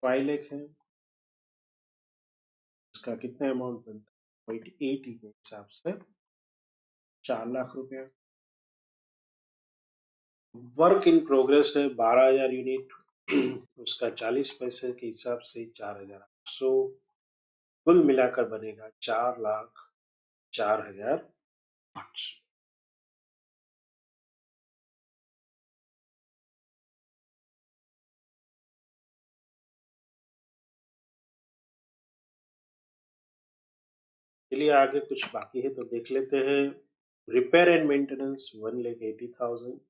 5 lakh है। इसका कितना अमाउंट बनता है 0.80 के हिसाब से 4 लाख रुपया। वर्क इन प्रोग्रेस है 12,000 यूनिट, उसका 40 पैसे के हिसाब से 4,800, कुल मिलाकर बनेगा 4,04,800। चलिए आगे कुछ बाकी है तो देख लेते हैं। Repair and maintenance 1,80,000।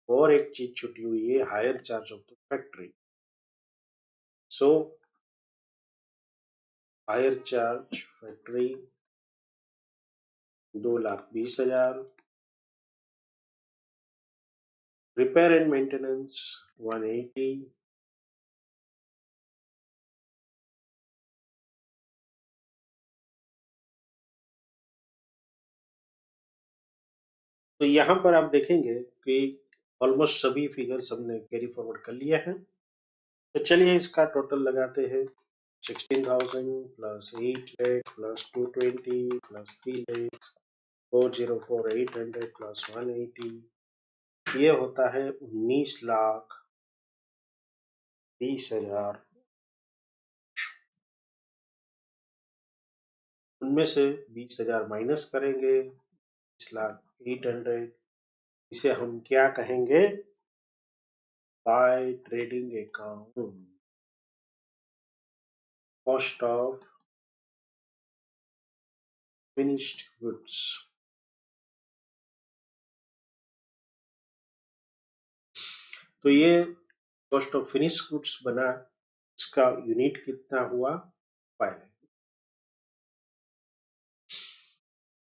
और एक चीज छुटी हुई है, hire charge of the factory. So hire charge factory 2,20,000, repair and maintenance 180, तो यहाँ पर आप देखेंगे कि ऑलमोस्ट सभी फिगर्स हमने कैरी फॉरवर्ड कर लिया है। तो चलिए इसका टोटल लगाते हैं। 16,000 plus 8 lakh plus 220 plus 3 lakh 404,800 plus 180, ये होता है 19,20,000। उनमें से 20,000 माइनस करेंगे, 20,800। इसे हम क्या कहेंगे, by trading account, cost of finished goods. तो ये कॉस्ट ऑफ फिनिश गुड्स बना, इसका यूनिट कितना हुआ 5।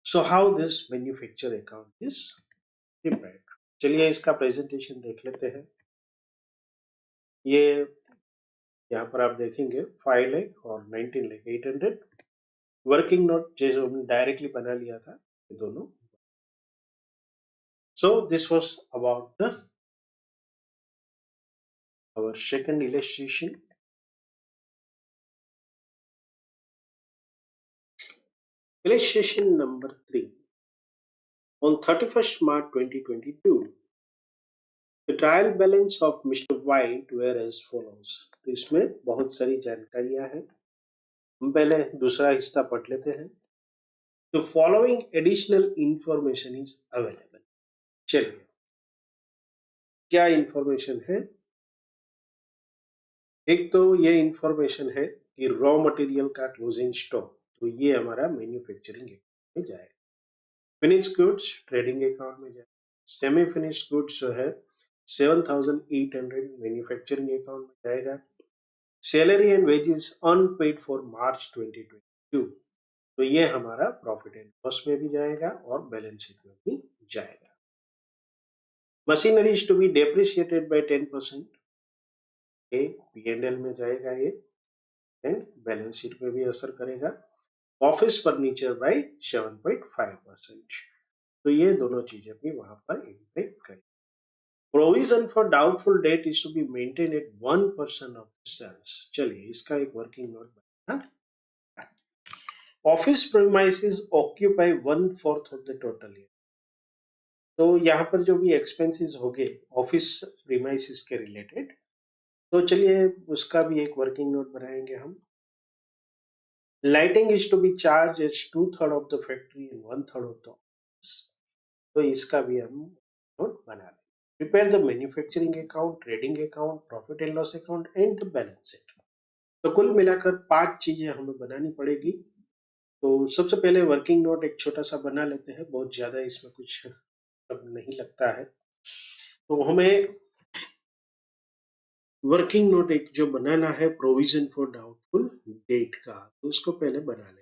So how this manufacture account is prepared. चलिए इसका प्रेजेंटेशन देख लेते हैं। ये यहाँ पर आप देखेंगे 5 लाख और 19,800। वर्किंग नोट जैसे हमने डायरेक्टली बना लिया था ये दोनों। So this was about the our second illustration. Illustration number 3. On 31st March 2022, the trial balance of Mr. White were as follows. तो इसमें बहुत सारी जानकारियां हैं, हम पहले दूसरा हिस्सा पढ़ लेते हैं। The following additional information is available. चलिए क्या इंफॉर्मेशन है। एक तो ये इंफॉर्मेशन है कि रॉ मटेरियल का क्लोजिंग स्टॉक, तो ये हमारा मैन्युफैक्चरिंग में जाएगा। फिनिश गुड्स ट्रेडिंग अकाउंट में जाएगा। सेमी फिनिश गुड्स जो है 7,800 मैन्युफैक्चरिंग अकाउंट में जाएगा। Salary and wages unpaid for March 2022, तो ये हमारा प्रॉफिट एंड लॉस में भी जाएगा और बैलेंस शीट में भी जाएगा। Machinery is to be depreciated by 10%, ये P&L में जाएगा ये, एंड बैलेंस शीट में भी असर करेगा। ऑफिस फर्नीचर बाय 7.5%, तो ये दोनों चीजें भी वहां पर इम्पैक्ट करेंगे। Provision for doubtful debt is to be maintain at 1% of sales. चलिए इसका एक वर्किंग नोट बना। Office premises occupy 1/4 of the total year. तो यहाँ पर जो भी एक्सपेंसेस हो गए ऑफिस प्रीमाइसेस के रिलेटेड, तो चलिए उसका भी एक वर्किंग नोट बनाएंगे हम। Lighting is to be charge as 2/3 of the factory and 1/3 of the office. तो इसका भी हम नोट बना लें। Prepare the manufacturing account, trading account, profit and loss account and the balance sheet. तो कुल मिलाकर 5 चीजें हमें बनानी पड़ेगी। तो सबसे पहले वर्किंग नोट एक छोटा सा बना लेते हैं, बहुत ज्यादा इसमें कुछ अब नहीं लगता है। तो हमें वर्किंग नोट एक जो बनाना है प्रोविजन फॉर डाउटफुल डेट का, तो उसको पहले बना लें।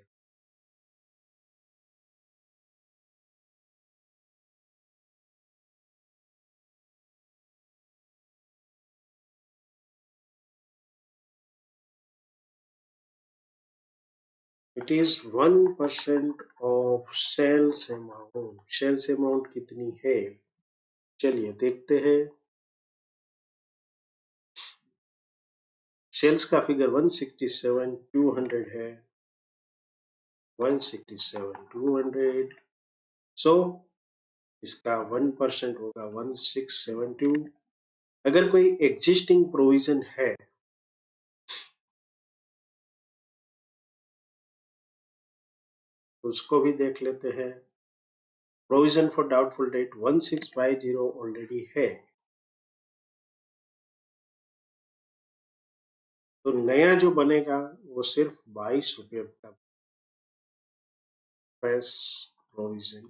It is 1% of sales amount. Sales amount कितनी है, चलिए देखते हैं। सेल्स का फिगर 167,200 है। 167,200, सो इसका 1% होगा 1672। अगर कोई एग्जिस्टिंग प्रोविजन है तो उसको भी देख लेते हैं। Provision for doubtful date 1650 already है, तो नया जो बनेगा वो सिर्फ 22 रुपये का प्रोविजन।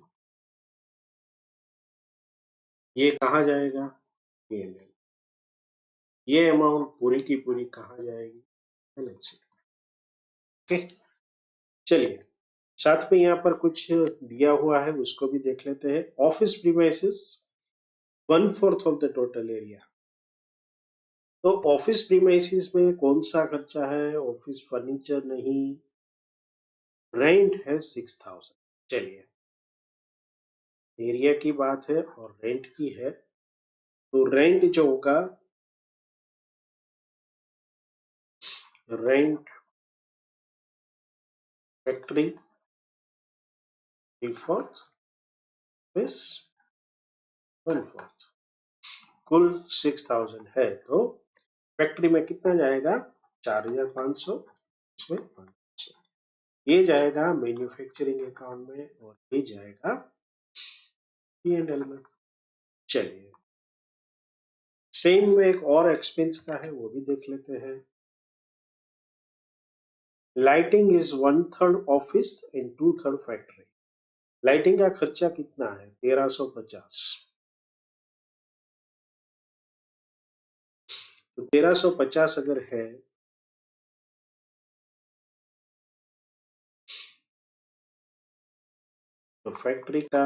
ये कहाँ जाएगा, ये नहीं। ये अमाउंट पूरी की पूरी कहाँ जाएगी, बैलेंस शीट। ओके, चलिए साथ में यहाँ पर कुछ दिया हुआ है उसको भी देख लेते हैं। Office premises 1/4 of the total area. तो ऑफिस प्रीमाइसेस में कौन सा खर्चा है, ऑफिस फर्नीचर नहीं, रेंट है 6000। चलिए एरिया की बात है और रेंट की है, तो रेंट जो होगा, रेंट फैक्ट्री 3/4, ऑफिस 1/4, कुल 6000 है। तो फैक्ट्री में कितना जाएगा, 4500, इसमें 500। ये जाएगा मैन्युफैक्चरिंग अकाउंट में और ये जाएगा P&L में। चलिए सेम में एक और एक्सपेंस का है वो भी देख लेते हैं। Lighting is 1/3 office and 2/3 factory. Lighting का खर्चा कितना है, 1350। तो 1350 अगर है तो फैक्ट्री का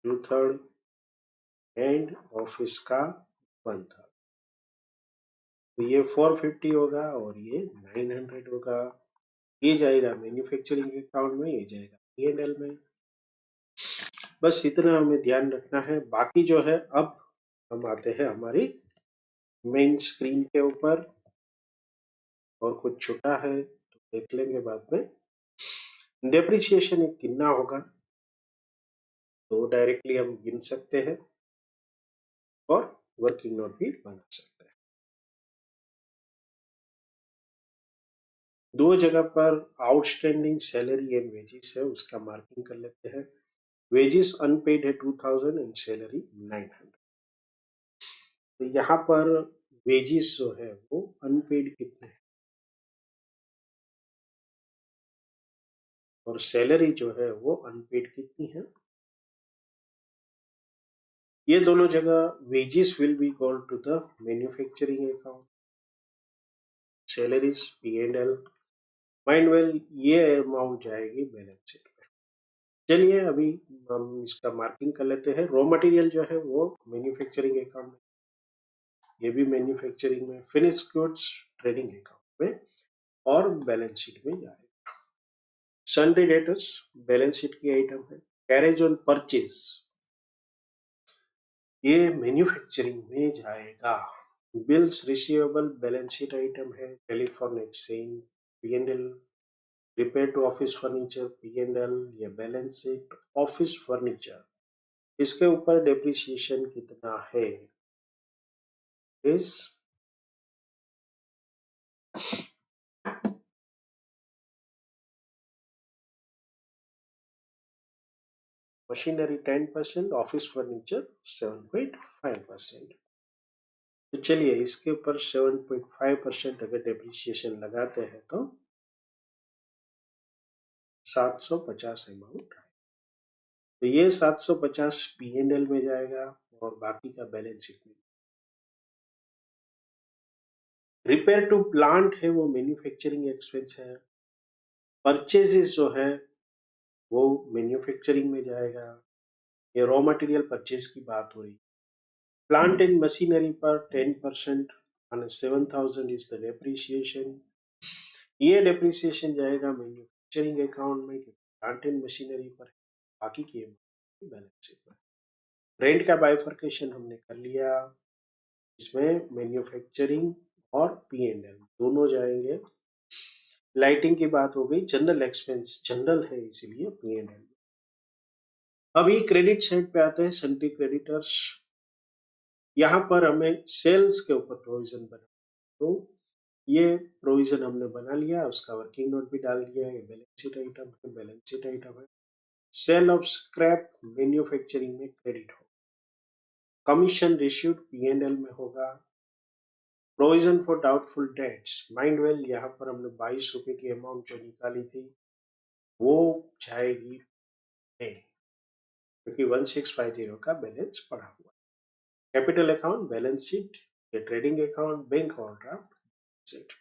2/3 एंड ऑफिस का 1/3, तो ये 450 होगा और ये 900 होगा। ये जाएगा मैन्युफैक्चरिंग अकाउंट में, ये जाएगा P&L में। बस इतना हमें ध्यान रखना है। बाकी जो है अब हम आते हैं हमारी मेन स्क्रीन के ऊपर, और कुछ छुटा है तो देख लेंगे बाद में। डेप्रिसिएशन एक गिनना होगा, तो डायरेक्टली हम गिन सकते हैं और वर्किंग नोट भी बना सकते हैं। दो जगह पर आउटस्टैंडिंग सैलरी एंड वेजेस है, उसका मार्किंग कर लेते हैं। वेजेस अनपेड है 2000 एंड सैलरी 900। तो यहाँ पर वेजेस जो है वो अनपेड कितने हैं और सैलरी जो है वो अनपेड कितनी है। ये दोनों जगह wages will be gone to the manufacturing account, salaries P&L, mind well ये अमाउंट जाएगी बैलेंस शीट में। चलिए अभी हम इसका मार्किंग कर लेते हैं। रॉ मटेरियल जो है वो मैन्युफैक्चरिंग अकाउंट में, ये भी मैन्युफैक्चरिंग में, फिनिश गुड्स ट्रेडिंग अकाउंट में और बैलेंस शीट में जाएगा। सन्ड्री डेटर्स बैलेंस शीट की आइटम है। कैरेज ऑन परचेज ये मैन्युफैक्चरिंग में जाएगा। Bills receivable balance sheet item है, telephone exchange P&L, repair to office furniture P&L, या बैलेंस शीट ऑफिस फर्नीचर, इसके ऊपर डेप्रिसिएशन कितना है इस मशीनरी 10%, ऑफिस फर्नीचर 7.5%। तो चलिए इसके ऊपर 7.5% अगर डेप्रिसिएशन लगाते हैं तो 750 अमाउंट। तो ये 750 P&L में जाएगा और बाकी का बैलेंस शीट में। रिपेयर टू प्लांट है वो मैन्युफैक्चरिंग एक्सपेंस है। परचेजेस जो है वो मैन्युफैक्चरिंग में जाएगा। ये रॉ मटेरियल परचेज की बात हो रही। प्लांट एंड मशीनरी पर 10% on 7,000 इज द डेप्रिसिएशन। ये डेप्रिसिएशन जाएगा मैन्युफैक्चरिंग अकाउंट में क्योंकि प्लांट एंड मशीनरी पर बाकी की बैलेंस शीट पर। रेंट का बाइफर्केशन हमने कर लिया, इसमें मैन्युफैक्चरिंग और P&L दोनों जाएंगे। लाइटिंग की बात हो गई, जनरल एक्सपेंस जनरल है इसीलिए P&L। अभी क्रेडिट साइड पे आते हैं, सन्टी क्रेडिटर्स। यहाँ पर हमें सेल्स के ऊपर प्रोविजन बना, तो ये प्रोविजन हमने बना लिया, उसका वर्किंग नोट भी डाल दिया है। बैलेंस शीट आइटम है, बैलेंस शीट आइटम है। सेल ऑफ स्क्रैप मैन्युफैक्चरिंग में क्रेडिट हो। कमीशन रिसीव्ड P&L में होगा। प्रोविजन फॉर डाउटफुल डेट्स माइंडवेल, यहाँ पर हमने 22 रुपए की अमाउंट जो निकाली थी वो जाएगी पे, क्योंकि 1650 का बैलेंस पड़ा हुआ। कैपिटल अकाउंट, बैलेंस शीट, या trading account, bank overdraft set.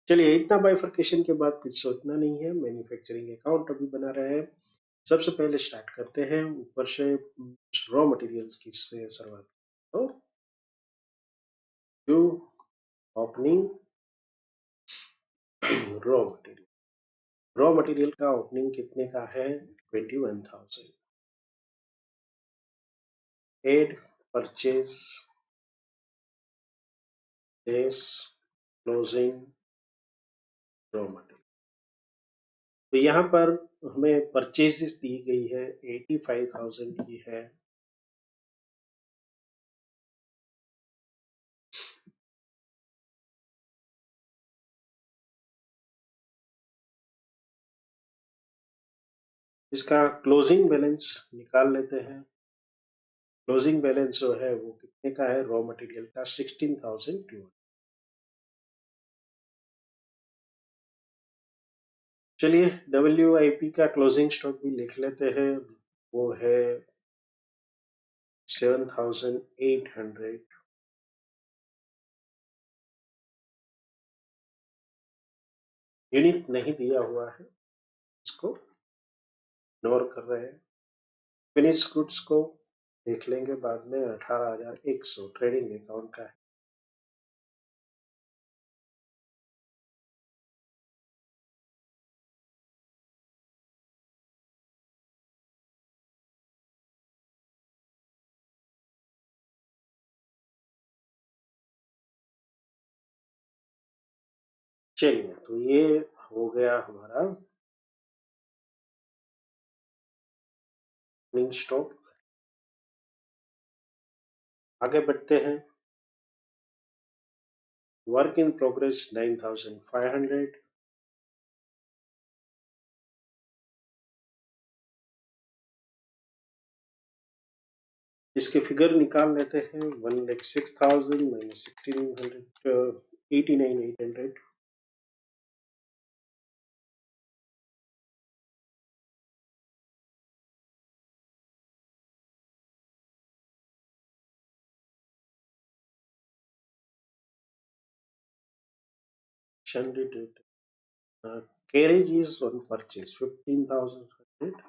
चलिए इतना बाइफर्केशन के बाद कुछ सोचना नहीं है, मैन्युफैक्चरिंग अकाउंट अभी बना रहे हैं। सबसे पहले स्टार्ट करते हैं ऊपर से, रॉ मटेरियल्स की से शुरुआत। तो to opening raw material, raw material का ओपनिंग कितने का है 21,000। Add purchase less closing raw material. तो यहाँ पर हमें परचेजेस दी गई है 85,000 की है। इसका क्लोजिंग बैलेंस निकाल लेते हैं। क्लोजिंग बैलेंस जो है वो कितने का है रॉ मटेरियल का 16,200। चलिए WIP का क्लोजिंग स्टॉक भी लिख लेते हैं, वो है 7,800। यूनिट नहीं दिया हुआ है, इसको इग्नोर कर रहे हैं। फिनिश गुड्स को देख लेंगे बाद में, 18,100 ट्रेडिंग अकाउंट का है। चलिए तो ये हो गया हमारा ओपनिंग स्टॉक। आगे बढ़ते हैं। Work in progress 9,500। इसके फिगर निकाल लेते हैं। 1,06,000 minus 1,600, 89,800। Carriage is on purchase 15,100।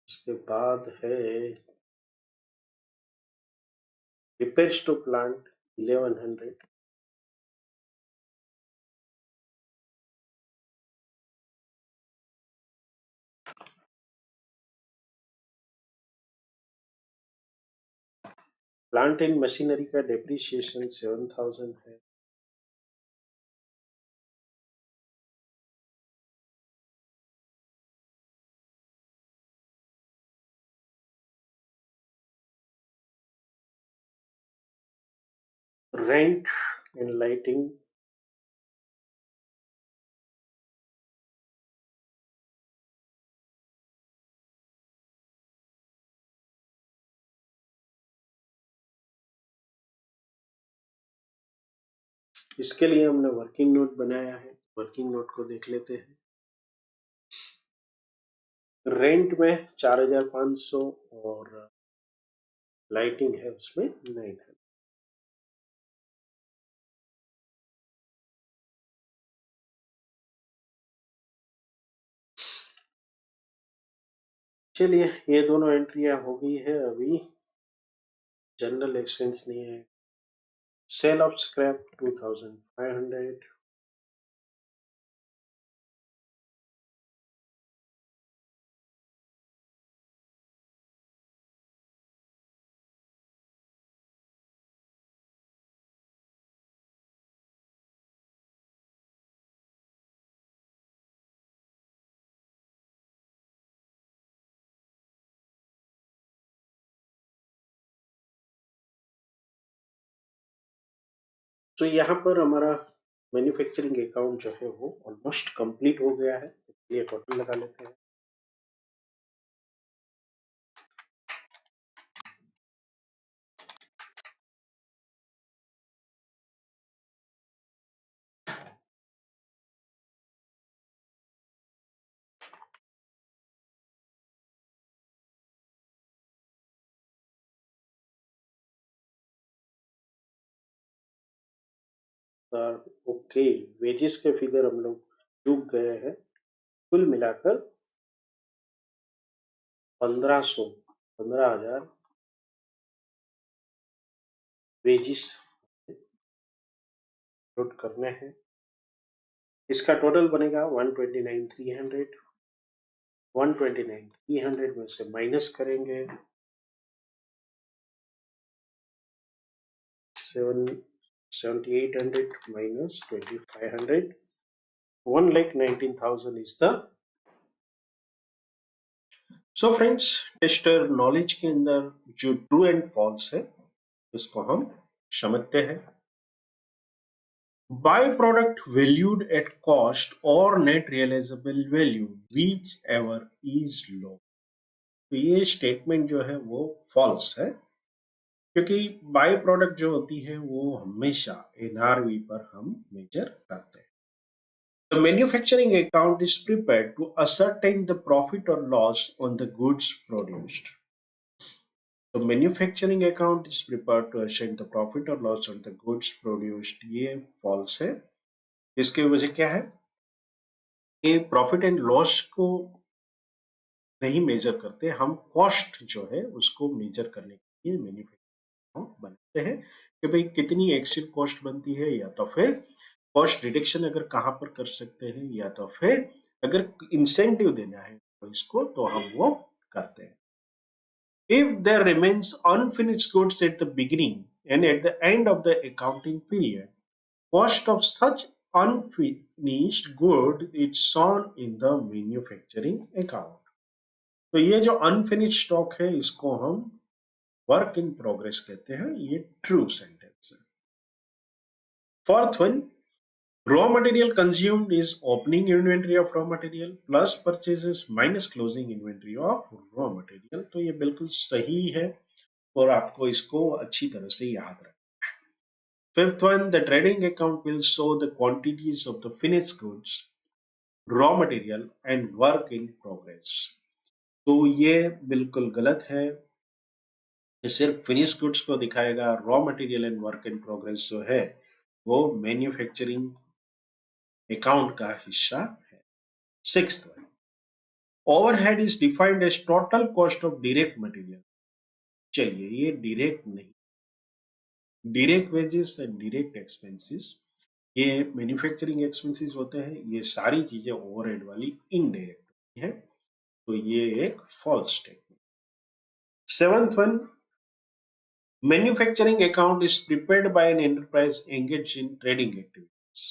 इसके बाद है repairs to plant 1,100। Plant and machinery का डेप्रिसिएशन 7,000 है। रेंट एंड लाइटिंग इसके लिए हमने वर्किंग नोट बनाया है, वर्किंग नोट को देख लेते हैं। रेंट में 4,500 और लाइटिंग है उसमें 900। चलिए ये दोनों एंट्रियां हो गई है। अभी जनरल एक्सपेंस नहीं है। सेल ऑफ स्क्रैप 2,500, तो यहाँ पर हमारा मैन्युफैक्चरिंग अकाउंट जो है वो ऑलमोस्ट कंप्लीट हो गया है। इसलिए टोटल लगा लेते हैं। ओके, वेजेस के फिगर हम लोग चूक गए हैं। कुल मिलाकर 1,500, 15,000 वेजेस नोट करने हैं। इसका टोटल बनेगा 129,300। 129,300 में से माइनस करेंगे 7,800 minus 2,500, 1,19,000 is the। So friends, tester knowledge के अंदर जो ट्रू एंड फॉल्स है इसको हम समझते हैं। By product valued at cost और net realisable value whichever is low. तो ये स्टेटमेंट जो है वो फॉल्स है, क्योंकि बाय प्रोडक्ट जो होती है वो हमेशा एनआरवी पर हम मेजर करते हैं। The manufacturing account is prepared to ascertain the profit or loss on the goods produced. The manufacturing account is prepared to ascertain the profit or loss on the goods produced. ये false है। इसकी वजह क्या है कि प्रॉफिट एंड लॉस को नहीं मेजर करते, हम कॉस्ट जो है उसको मेजर करने के लिए मैन्युफैक्चरिंग बनाते हैं कि भाई कितनी एक्चुअल कॉस्ट बनती है, या तो फिर कॉस्ट रिडक्शन अगर कहाँ पर कर सकते हैं, या तो फिर अगर इंसेंटिव देना है तो इसको तो हम वो करते हैं। If there remains unfinished goods at the beginning and at the end of the accounting period, cost of such unfinished good is shown in the manufacturing account. तो ये जो अनफिनिश स्टॉक है इसको हम वर्क इन प्रोग्रेस कहते हैं। ये ट्रू सेंटेंस है। Fourth one, raw material consumed is opening inventory of raw material plus purchases minus closing inventory of raw material। तो ये बिल्कुल सही है और आपको इसको अच्छी तरह से याद रखना है। Fifth one, the trading account will show the quantities of the finished goods, raw material and work in progress. तो ये बिल्कुल गलत है। ये सिर्फ फिनिश गुड्स को दिखाएगा। Raw material and work in progress जो है वो मैन्युफैक्चरिंग अकाउंट का हिस्सा है। Sixth one, overhead is defined as total cost of direct material. चलिए ये डायरेक्ट नहीं, direct wages and direct expenses ये मैन्युफैक्चरिंग एक्सपेंसेस होते हैं। ये सारी चीजें ओवरहेड वाली इनडायरेक्ट होती है। तो ये एक false statement. Seventh one, manufacturing account is prepared by an enterprise engage in trading activities.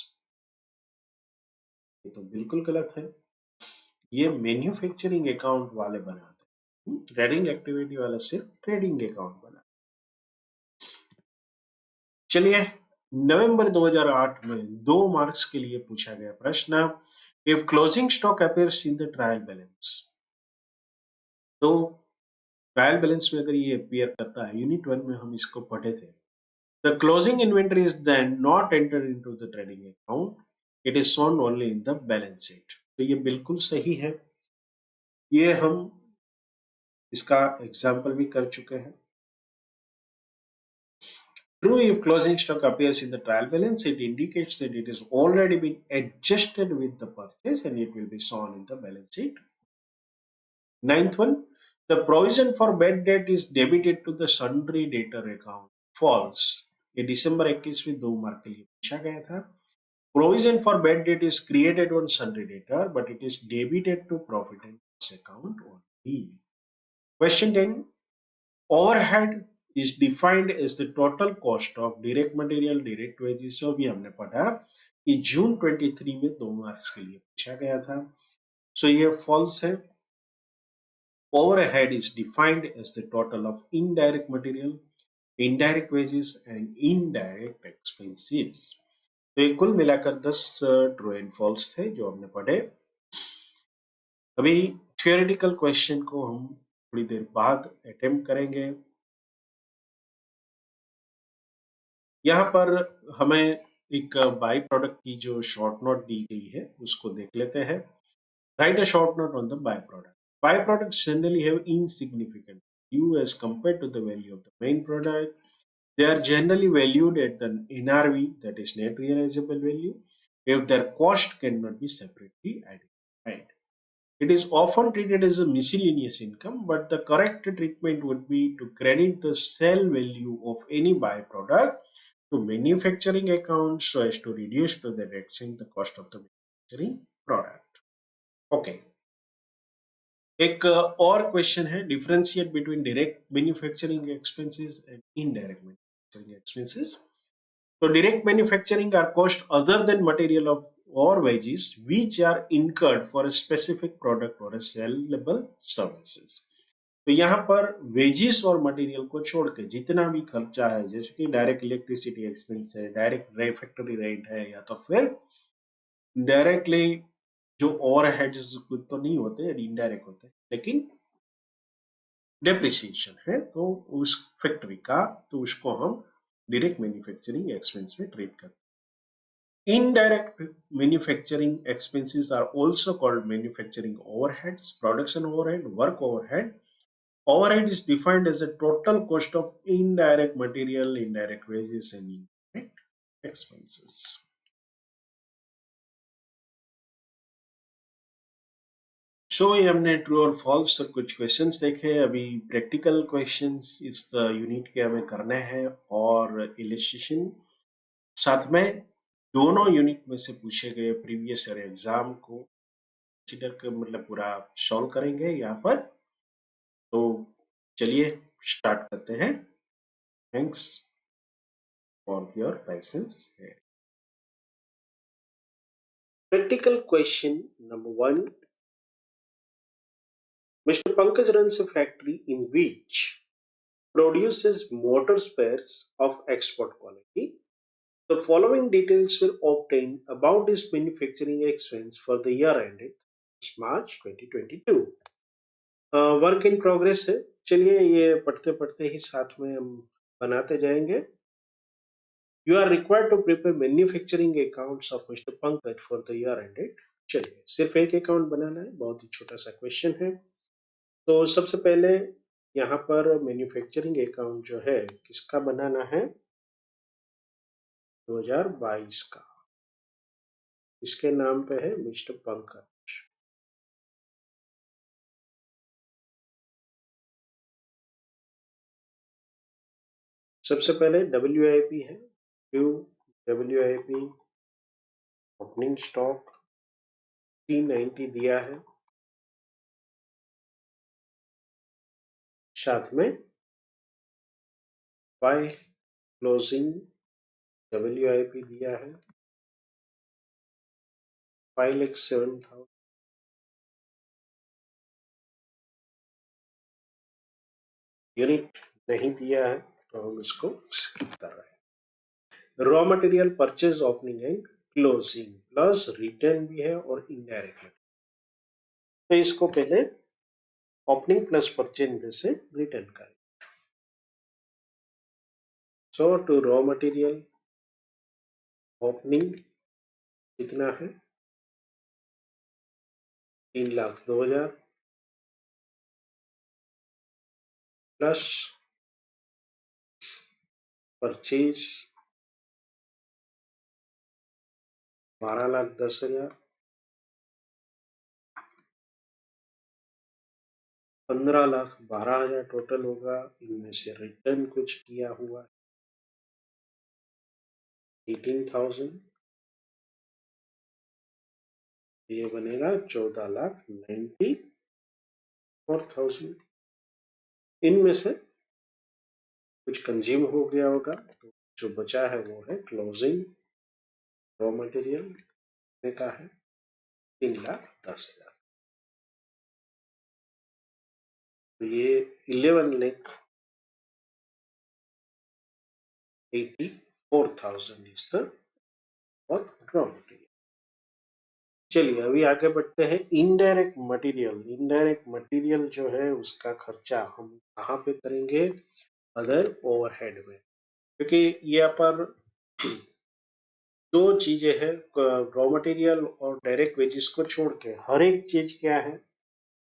ये तो बिल्कुल गलत है। ये मैन्युफैक्चरिंग अकाउंट वाले बनाते हैं, ट्रेडिंग एक्टिविटी वाला सिर्फ ट्रेडिंग अकाउंट बना। चलिए, नवंबर 2008 में 2 मार्क्स के लिए पूछा गया प्रश्न, if closing stock appears in the trial balance. तो ट्रायल बैलेंस में अगर ये अपीयर करता है, यूनिट 1 में हम इसको पढ़े थे, the closing inventory is then not enter into the trading account, it is shown only in the balance sheet. तो ये बिल्कुल सही है। ये हम इसका एग्जाम्पल भी कर चुके हैं। True, if closing stock appears in the trial balance, it indicates that it has already been adjusted with the purchase and it will be shown in the balance sheet. Ninth one, the provision for bad debt is debited to the sundry debtor account. False. ये दिसंबर 21 में 2 मार्क के लिए पूछा गया था। Provision for bad debt is created on sundry debtor, but it is debited to profit and loss account only. Question 10. Overhead is defined as the total cost of direct material, direct wages। जो भी हमने पढ़ा कि जून 23 में 2 मार्क्स के लिए पूछा गया था। सो ये फॉल्स है। Overhead is defined as the total of indirect material, indirect wages and indirect expenses। तो ये कुल मिलाकर 10 ट्रू एंड फॉल्स थे जो हमने पढ़े। अभी थियोरेटिकल क्वेश्चन को हम थोड़ी देर बाद अटेम्प्ट करेंगे। यहाँ पर हमें एक बाई प्रोडक्ट की जो शॉर्ट नोट दी गई है उसको देख लेते हैं। Write a short note on the by product. By products generally have insignificant value as compared to the value of the main product. They are generally valued at the NRV, that is net realizable value, if their cost cannot be separately identified. It is often treated as a miscellaneous income, but the correct treatment would be to credit the sale value of any byproduct to manufacturing account so as to reduce to the extent the cost of the manufacturing product. Okay. एक और क्वेश्चन है, differentiate between direct manufacturing expenses and indirect manufacturing expenses. तो direct manufacturing are cost other than material of or wages which are incurred for a specific product or a sellable services। तो यहाँ पर वेजेस और मटेरियल को छोड़ के जितना भी खर्चा है, जैसे कि डायरेक्ट इलेक्ट्रिसिटी एक्सपेंस है, डायरेक्ट फैक्ट्री रेंट है, या तो फिर डायरेक्टली जो ओवरहेड्स तो नहीं होते, इनडायरेक्ट होते हैं, लेकिन डेप्रिसिएशन है तो उस फैक्ट्री का, तो उसको हम डायरेक्ट मैन्युफैक्चरिंग एक्सपेंस में ट्रीट करते हैं। Indirect manufacturing expenses are also called manufacturing overheads, production overhead, work overhead. Overhead is defined as the total cost of indirect material, indirect wages and indirect expenses। ये हमने ट्रू और फॉल्स और कुछ क्वेश्चंस देखे। अभी प्रैक्टिकल क्वेश्चंस इस यूनिट के हमें करने हैं और इलिस्ट्रेशन साथ में दोनों यूनिट में से पूछे गए प्रीवियस ईयर एग्जाम को कंसीडर कर, मतलब पूरा सॉल्व करेंगे यहाँ पर। तो चलिए स्टार्ट करते हैं। Thanks for your patience. Practical question number 1. Mr. Pankaj runs a factory in which produces motor spares of export quality. The following details were obtained about his manufacturing expense for the year ended March 2022. Work in progress है। चलिए ये पढ़ते पढ़ते ही साथ में हम बनाते जाएंगे। You are required to prepare manufacturing accounts of Mr. Pankaj for the year ended। चलिए सिर्फ एक अकाउंट बनाना है, बहुत ही छोटा सा क्वेश्चन है। तो सबसे पहले यहाँ पर मैन्युफैक्चरिंग अकाउंट जो है किसका बनाना है, 2022 का। इसके नाम पे है मिस्टर पंकज। सबसे पहले WIP है, WIP ओपनिंग स्टॉक 390 दिया है, साथ में बाय क्लोजिंग WIP दिया है 5,07,000, यूनिट नहीं दिया है तो हम इसको स्किप कर रहे हैं। Raw material purchase opening and closing plus return भी है और इनडायरेक्ट, तो इसको पहले ओपनिंग प्लस परचेज में से रिटर्न करें। सो टू रॉ मटेरियल ओपनिंग कितना है 3,02,000 प्लस परचेज 12,10,000, 15,12,000 टोटल होगा। इनमें से रिटर्न कुछ किया हुआ 18,000, ये बनेगा 14,94,000। इनमें से कुछ कंज्यूम हो गया होगा, तो जो बचा है वो है क्लोजिंग रॉ मटेरियल का है 3,10,000। तो ये 11,84,000 इज द रॉ मटेरियल। चलिए अभी आगे बढ़ते हैं इनडायरेक्ट मटेरियल। इनडायरेक्ट मटेरियल जो है उसका खर्चा हम कहाँ पे करेंगे, अदर ओवरहेड में, क्योंकि यहाँ पर दो चीजें हैं, रॉ मटेरियल और डायरेक्ट वेजेस को छोड़ के हर एक चीज क्या है,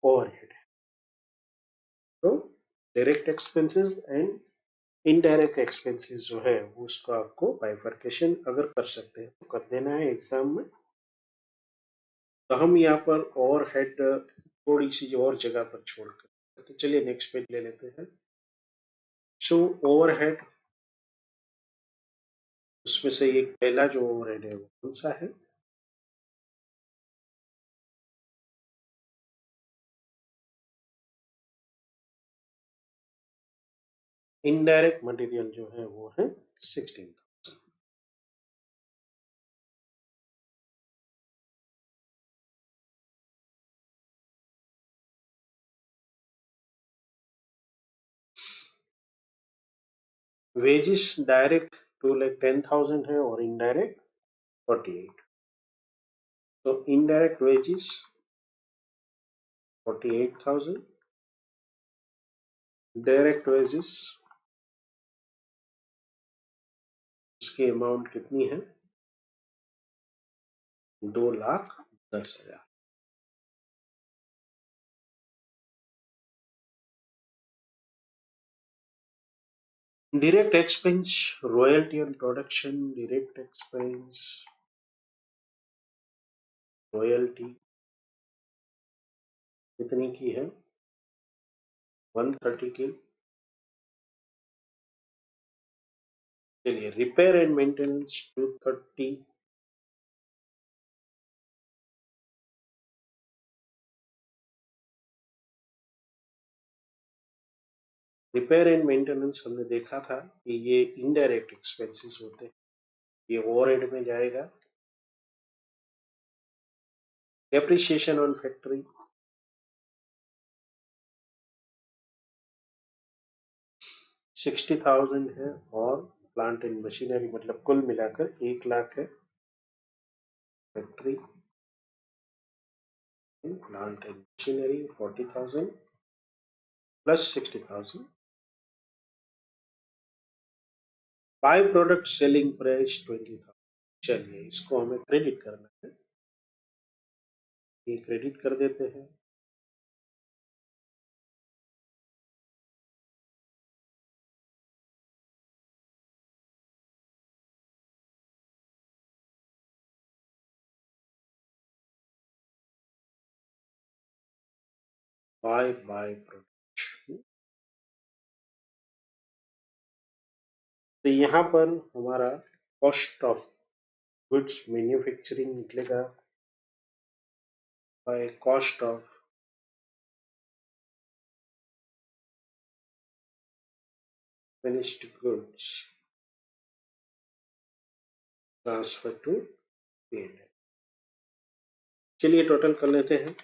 ओवरहेड है। तो direct expenses and indirect expenses जो है उसको आपको बाइफर्केशन अगर कर सकते हैं तो कर देना है एग्जाम में। तो हम यहाँ पर ओवरहेड थोड़ी सी और जगह पर छोड़कर, तो चलिए नेक्स्ट पेज ले लेते हैं। सो ओवरहेड, उसमें से एक पहला जो ओवरहेड है वो कौन सा है, इनडायरेक्ट मटेरियल जो है वो है 16,000। वेजिस डायरेक्ट 2,10,000 है और इनडायरेक्ट 48। तो इनडायरेक्ट वेजिस 48,000, डायरेक्ट वेजिस इसकी अमाउंट कितनी है 2,10,000। Direct expense royalty on production, direct expense royalty कितनी की है 130 की। चलिए repair and maintenance 230, repair and maintenance हमने देखा था कि ये इनडायरेक्ट एक्सपेंसेस होते हैं, ये ओवरहेड में जाएगा। डेप्रिसिएशन ऑन फैक्ट्री 60,000 है और प्लांट एंड मशीनरी मतलब कुल मिलाकर 1,00,000 है। Factory plant and machinery 40,000 plus 60,000। By product selling price 20,000। चलिए इसको हमें क्रेडिट करना है, ये क्रेडिट कर देते हैं। बाय प्रोडक्ट, तो यहाँ पर हमारा कॉस्ट ऑफ गुड्स मैन्युफैक्चरिंग निकलेगा by cost of finished goods transfer to P&L। चलिए टोटल कर लेते हैं।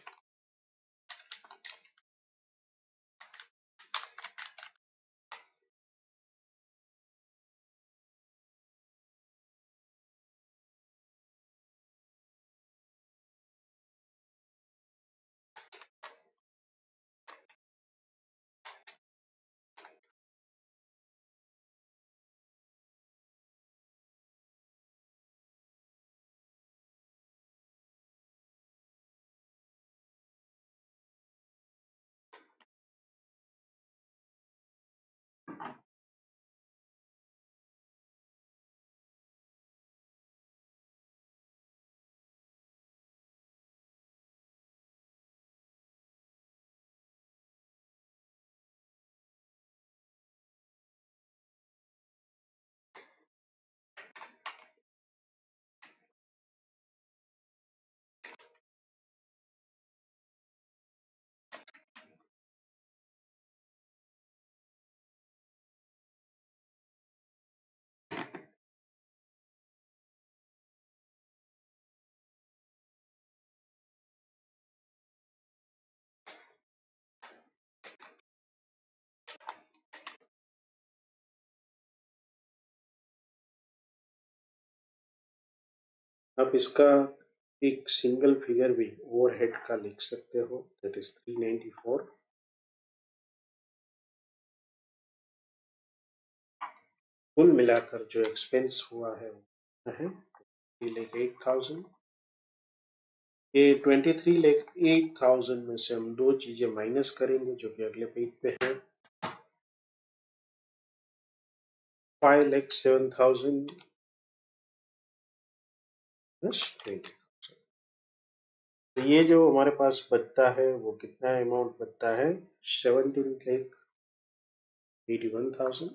आप इसका एक सिंगल फिगर भी ओवरहेड का लिख सकते हो, दैट इज 394। कुल मिलाकर जो एक्सपेंस हुआ है वो है 3,08,000। ये 23,08,000 में से हम दो चीजें माइनस करेंगे जो कि अगले पेज पे है। 5,07,000 प्लस 20,000। तो ये जो हमारे पास बचता है वो कितना अमाउंट बचता है? 17,81,000।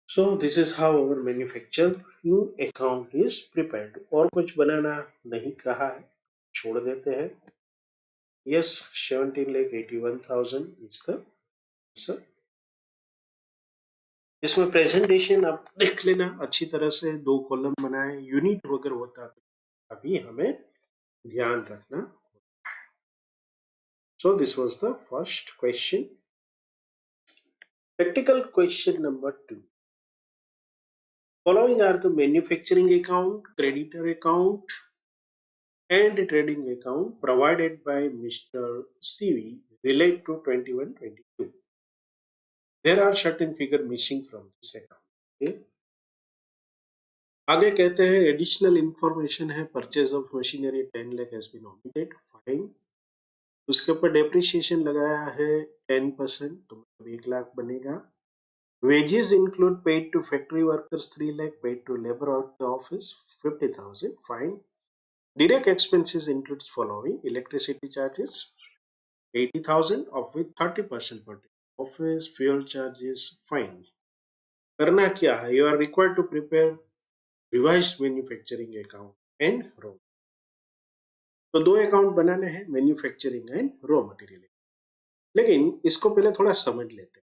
So this is how our manufacturing account is prepared। और कुछ बनाना नहीं कहा है, छोड़ देते हैं। Yes, 17,81,000 is the answer। इसमें प्रेजेंटेशन आप देख लेना अच्छी तरह से, 2 कॉलम बनाए, यूनिट वगैरह होता है अभी हमें ध्यान रखना। So this was the first question। Practical question number 2। Following are the manufacturing account, creditor account, and trading account provided by Mr. CV relate to 21-22। There are certain figure missing from this account। Okay? आगे कहते हैं एडिशनल इंफॉर्मेशन है, purchase of machinery 10 lakh has been omitted, fine. उसके ऊपर डेप्रिसिएशन लगाया है 10%, तो मतलब 1 लाख बनेगा। Wages include paid to factory workers 3 lakh, paid to labour of the office 50,000, fine. Direct expenses includes following: electricity charges 80,000, of which 30% per day, office fuel charges, fine। करना क्या है? You are required to prepare revised manufacturing account and raw। तो दो अकाउंट बनाने हैं, मैन्युफैक्चरिंग एंड रॉ मटेरियल। लेकिन इसको पहले थोड़ा समझ लेते हैं।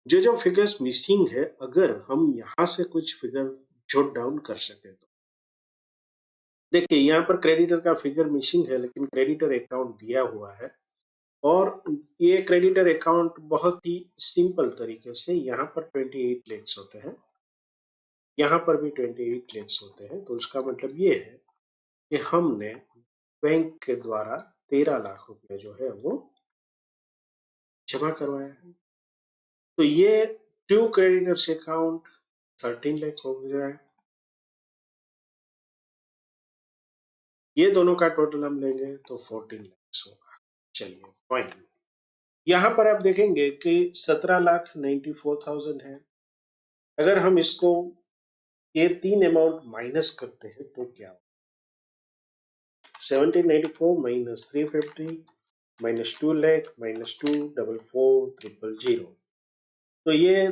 जो फिगर्स मिसिंग है, अगर हम यहां से कुछ फिगर जॉट डाउन कर सके तो देखिए, यहाँ पर क्रेडिटर का फिगर मिसिंग है, लेकिन क्रेडिटर अकाउंट दिया हुआ है। और ये क्रेडिटर अकाउंट बहुत ही सिंपल तरीके से यहाँ पर 28 लैक्स होते हैं, यहाँ पर भी 28 लैक्स होते हैं। तो उसका मतलब ये है कि हमने बैंक के द्वारा 13 लाख रुपए जो है वो जमा करवाया है। तो ये ट्रू क्रेडिटर्स अकाउंट 13 लाख हो गया है। ये दोनों का टोटल हम लेंगे तो 14 लाख होगा। चलिए फाइन। यहाँ पर आप देखेंगे कि 17,94,000 है। अगर हम इसको ये तीन अमाउंट माइनस करते हैं तो क्या होगा? 1794 माइनस 350 माइनस 2 लाख माइनस 2,44,000। तो ये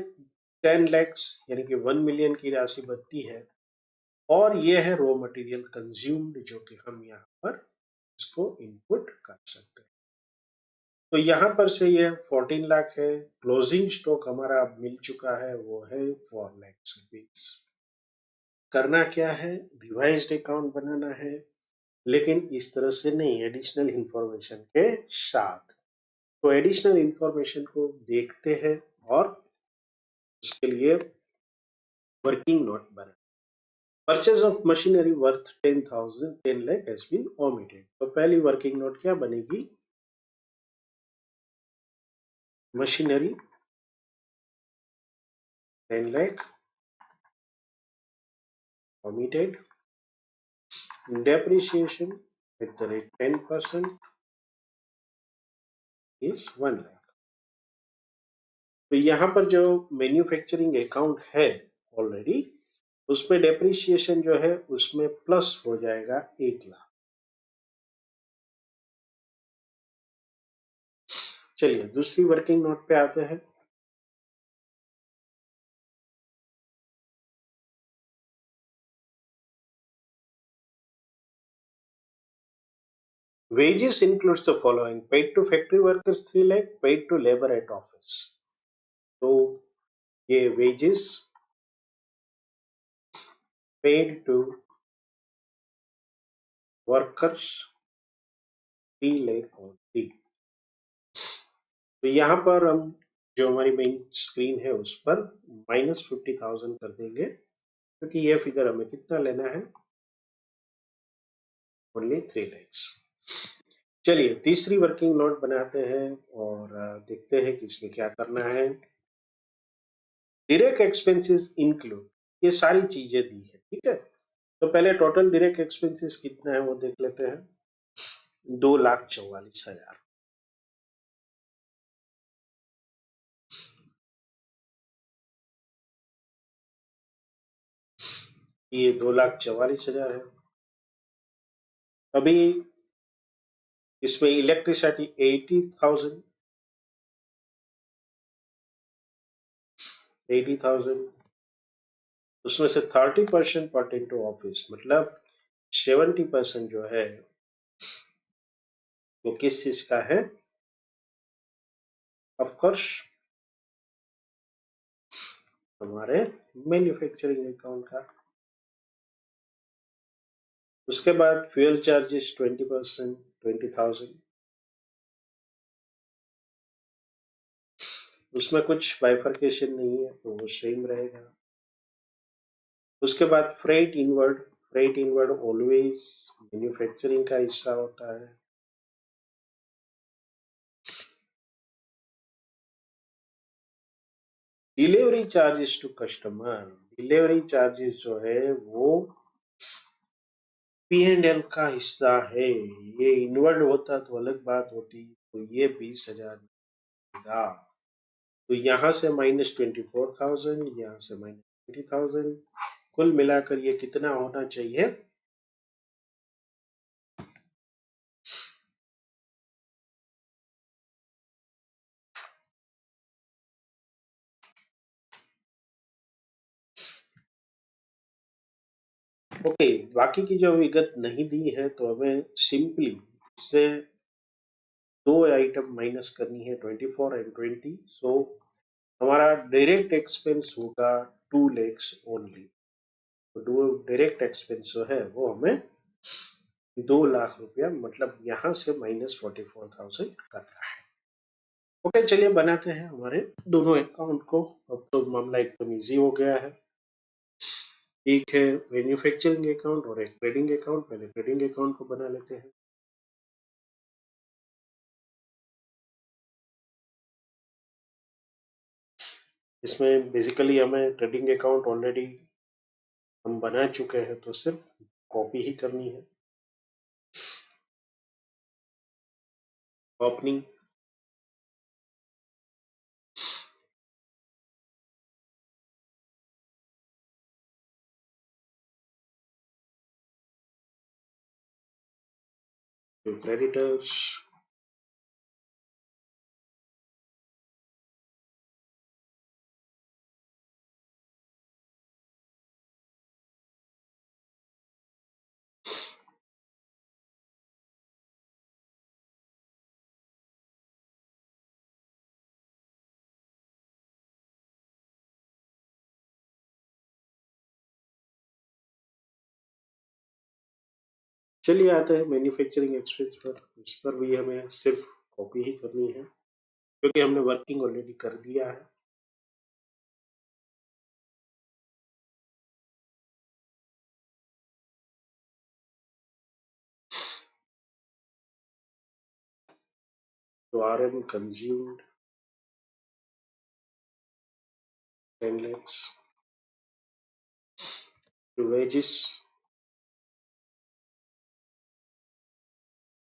10 लैक्स यानी कि 1 मिलियन की राशि बनती है। और ये है रॉ मटेरियल कंज्यूम्ड, जो कि हम यहाँ पर इसको इनपुट कर सकते हैं। तो यहाँ पर से ये 14 लाख है। क्लोजिंग स्टॉक हमारा अब मिल चुका है, वो है 4 लाख रुपीज। करना क्या है, रिवाइज्ड अकाउंट बनाना है, लेकिन इस तरह से नहीं, एडिशनल इंफॉर्मेशन के साथ। तो एडिशनल इंफॉर्मेशन को देखते हैं और उसके लिए वर्किंग नोट बना। Purchase of machinery worth 10 lakh has been omitted. तो पहली वर्किंग नोट क्या बनेगी, machinery 10 lakh omitted, depreciation at the rate 10% is 1 lakh. तो यहाँ पर जो मैन्युफैक्चरिंग अकाउंट है ऑलरेडी, उसमें डेप्रिसिएशन जो है उसमें प्लस हो जाएगा 1 लाख। चलिए दूसरी वर्किंग नोट पे आते हैं। Wages includes the following: paid to factory workers 3 lakh, paid to labor at office। तो ये wages paid to workers 3 lakh only। तो यहाँ पर हम जो हमारी मेन स्क्रीन है उस पर -50,000 कर देंगे, क्योंकि ये फिगर हमें कितना लेना है, ओनली 3 लैक्स। चलिए तीसरी वर्किंग नोट बनाते हैं और देखते हैं कि इसमें क्या करना है। डायरेक्ट एक्सपेंसेस इंक्लूड, ये सारी चीजें दी है, ठीक है। तो पहले टोटल डायरेक्ट एक्सपेंसेस कितना है वो देख लेते हैं, 2,44,000। ये 2,44,000 है। अभी इसमें इलेक्ट्रिसिटी 80,000, उसमें से 30% पर्टेन टू ऑफिस, मतलब 70% जो है वो किस चीज का है, ऑफ कोर्स हमारे मैन्युफैक्चरिंग अकाउंट का। उसके बाद फ्यूल चार्जेस 20%, 20,000, उसमें कुछ बाइफर्केशन नहीं है तो वो सेम रहेगा। उसके बाद फ्रेट इनवर्ड ऑलवेज मैन्युफैक्चरिंग का हिस्सा होता है। Delivery charges to customer, delivery charges जो है वो P&L का हिस्सा है। ये इनवर्ड होता तो अलग बात होती, तो ये 20,000 मिलेगा। तो यहाँ से -24,000, यहाँ से -20,000, कुल मिलाकर ये कितना होना चाहिए, ओके। बाकी की जो विगत नहीं दी है तो हमें सिंपली इससे दो आइटम माइनस करनी है, 24 एंड 20। सो हमारा डायरेक्ट एक्सपेंस होगा 2 लैक्स ओनली। तो डायरेक्ट एक्सपेंस जो है वो हमें 2 लाख रुपया, मतलब यहाँ से -44,000 करना है। ओके चलिए बनाते हैं हमारे दोनों अकाउंट को। अब तो मामला एकदम इजी हो गया है। एक है मैन्युफैक्चरिंग अकाउंट और एक ट्रेडिंग अकाउंट। पहले ट्रेडिंग अकाउंट को बना लेते हैं। इसमें बेसिकली हमें ट्रेडिंग अकाउंट ऑलरेडी हम बना चुके हैं, तो सिर्फ कॉपी ही करनी है। ओपनिंग, क्रेडिटर्स, चलिए आते हैं मैन्युफैक्चरिंग एक्सपेंस पर। इस पर भी हमें सिर्फ कॉपी ही करनी है क्योंकि हमने वर्किंग ऑलरेडी कर दिया है। तो RM consumed 10 lakhs, wages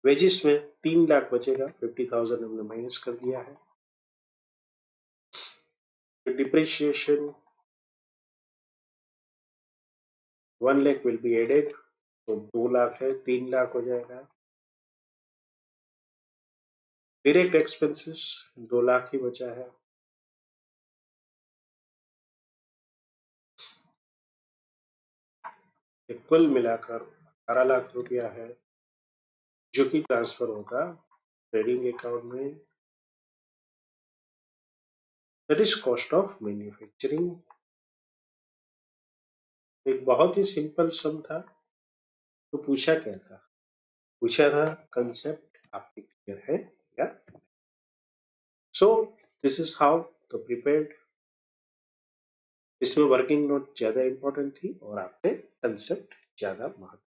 wages में 3 लाख बचेगा, 50,000 हमने माइनस कर दिया है। Depreciation 1 lakh will be added, तो 2 लाख है, 3 लाख हो जाएगा। डायरेक्ट एक्सपेंसेस 2 लाख ही बचा है। कुल मिलाकर 18 लाख रुपया है जो कि ट्रांसफर होगा ट्रेडिंग अकाउंट में। That is cost of manufacturing. एक बहुत ही सिंपल सम था। तो पूछा क्या था? पूछा था कंसेप्ट आपके क्लियर है या? So this is how the prepared. इसमें वर्किंग नोट ज्यादा इंपॉर्टेंट थी और आपने कंसेप्ट ज्यादा महत्व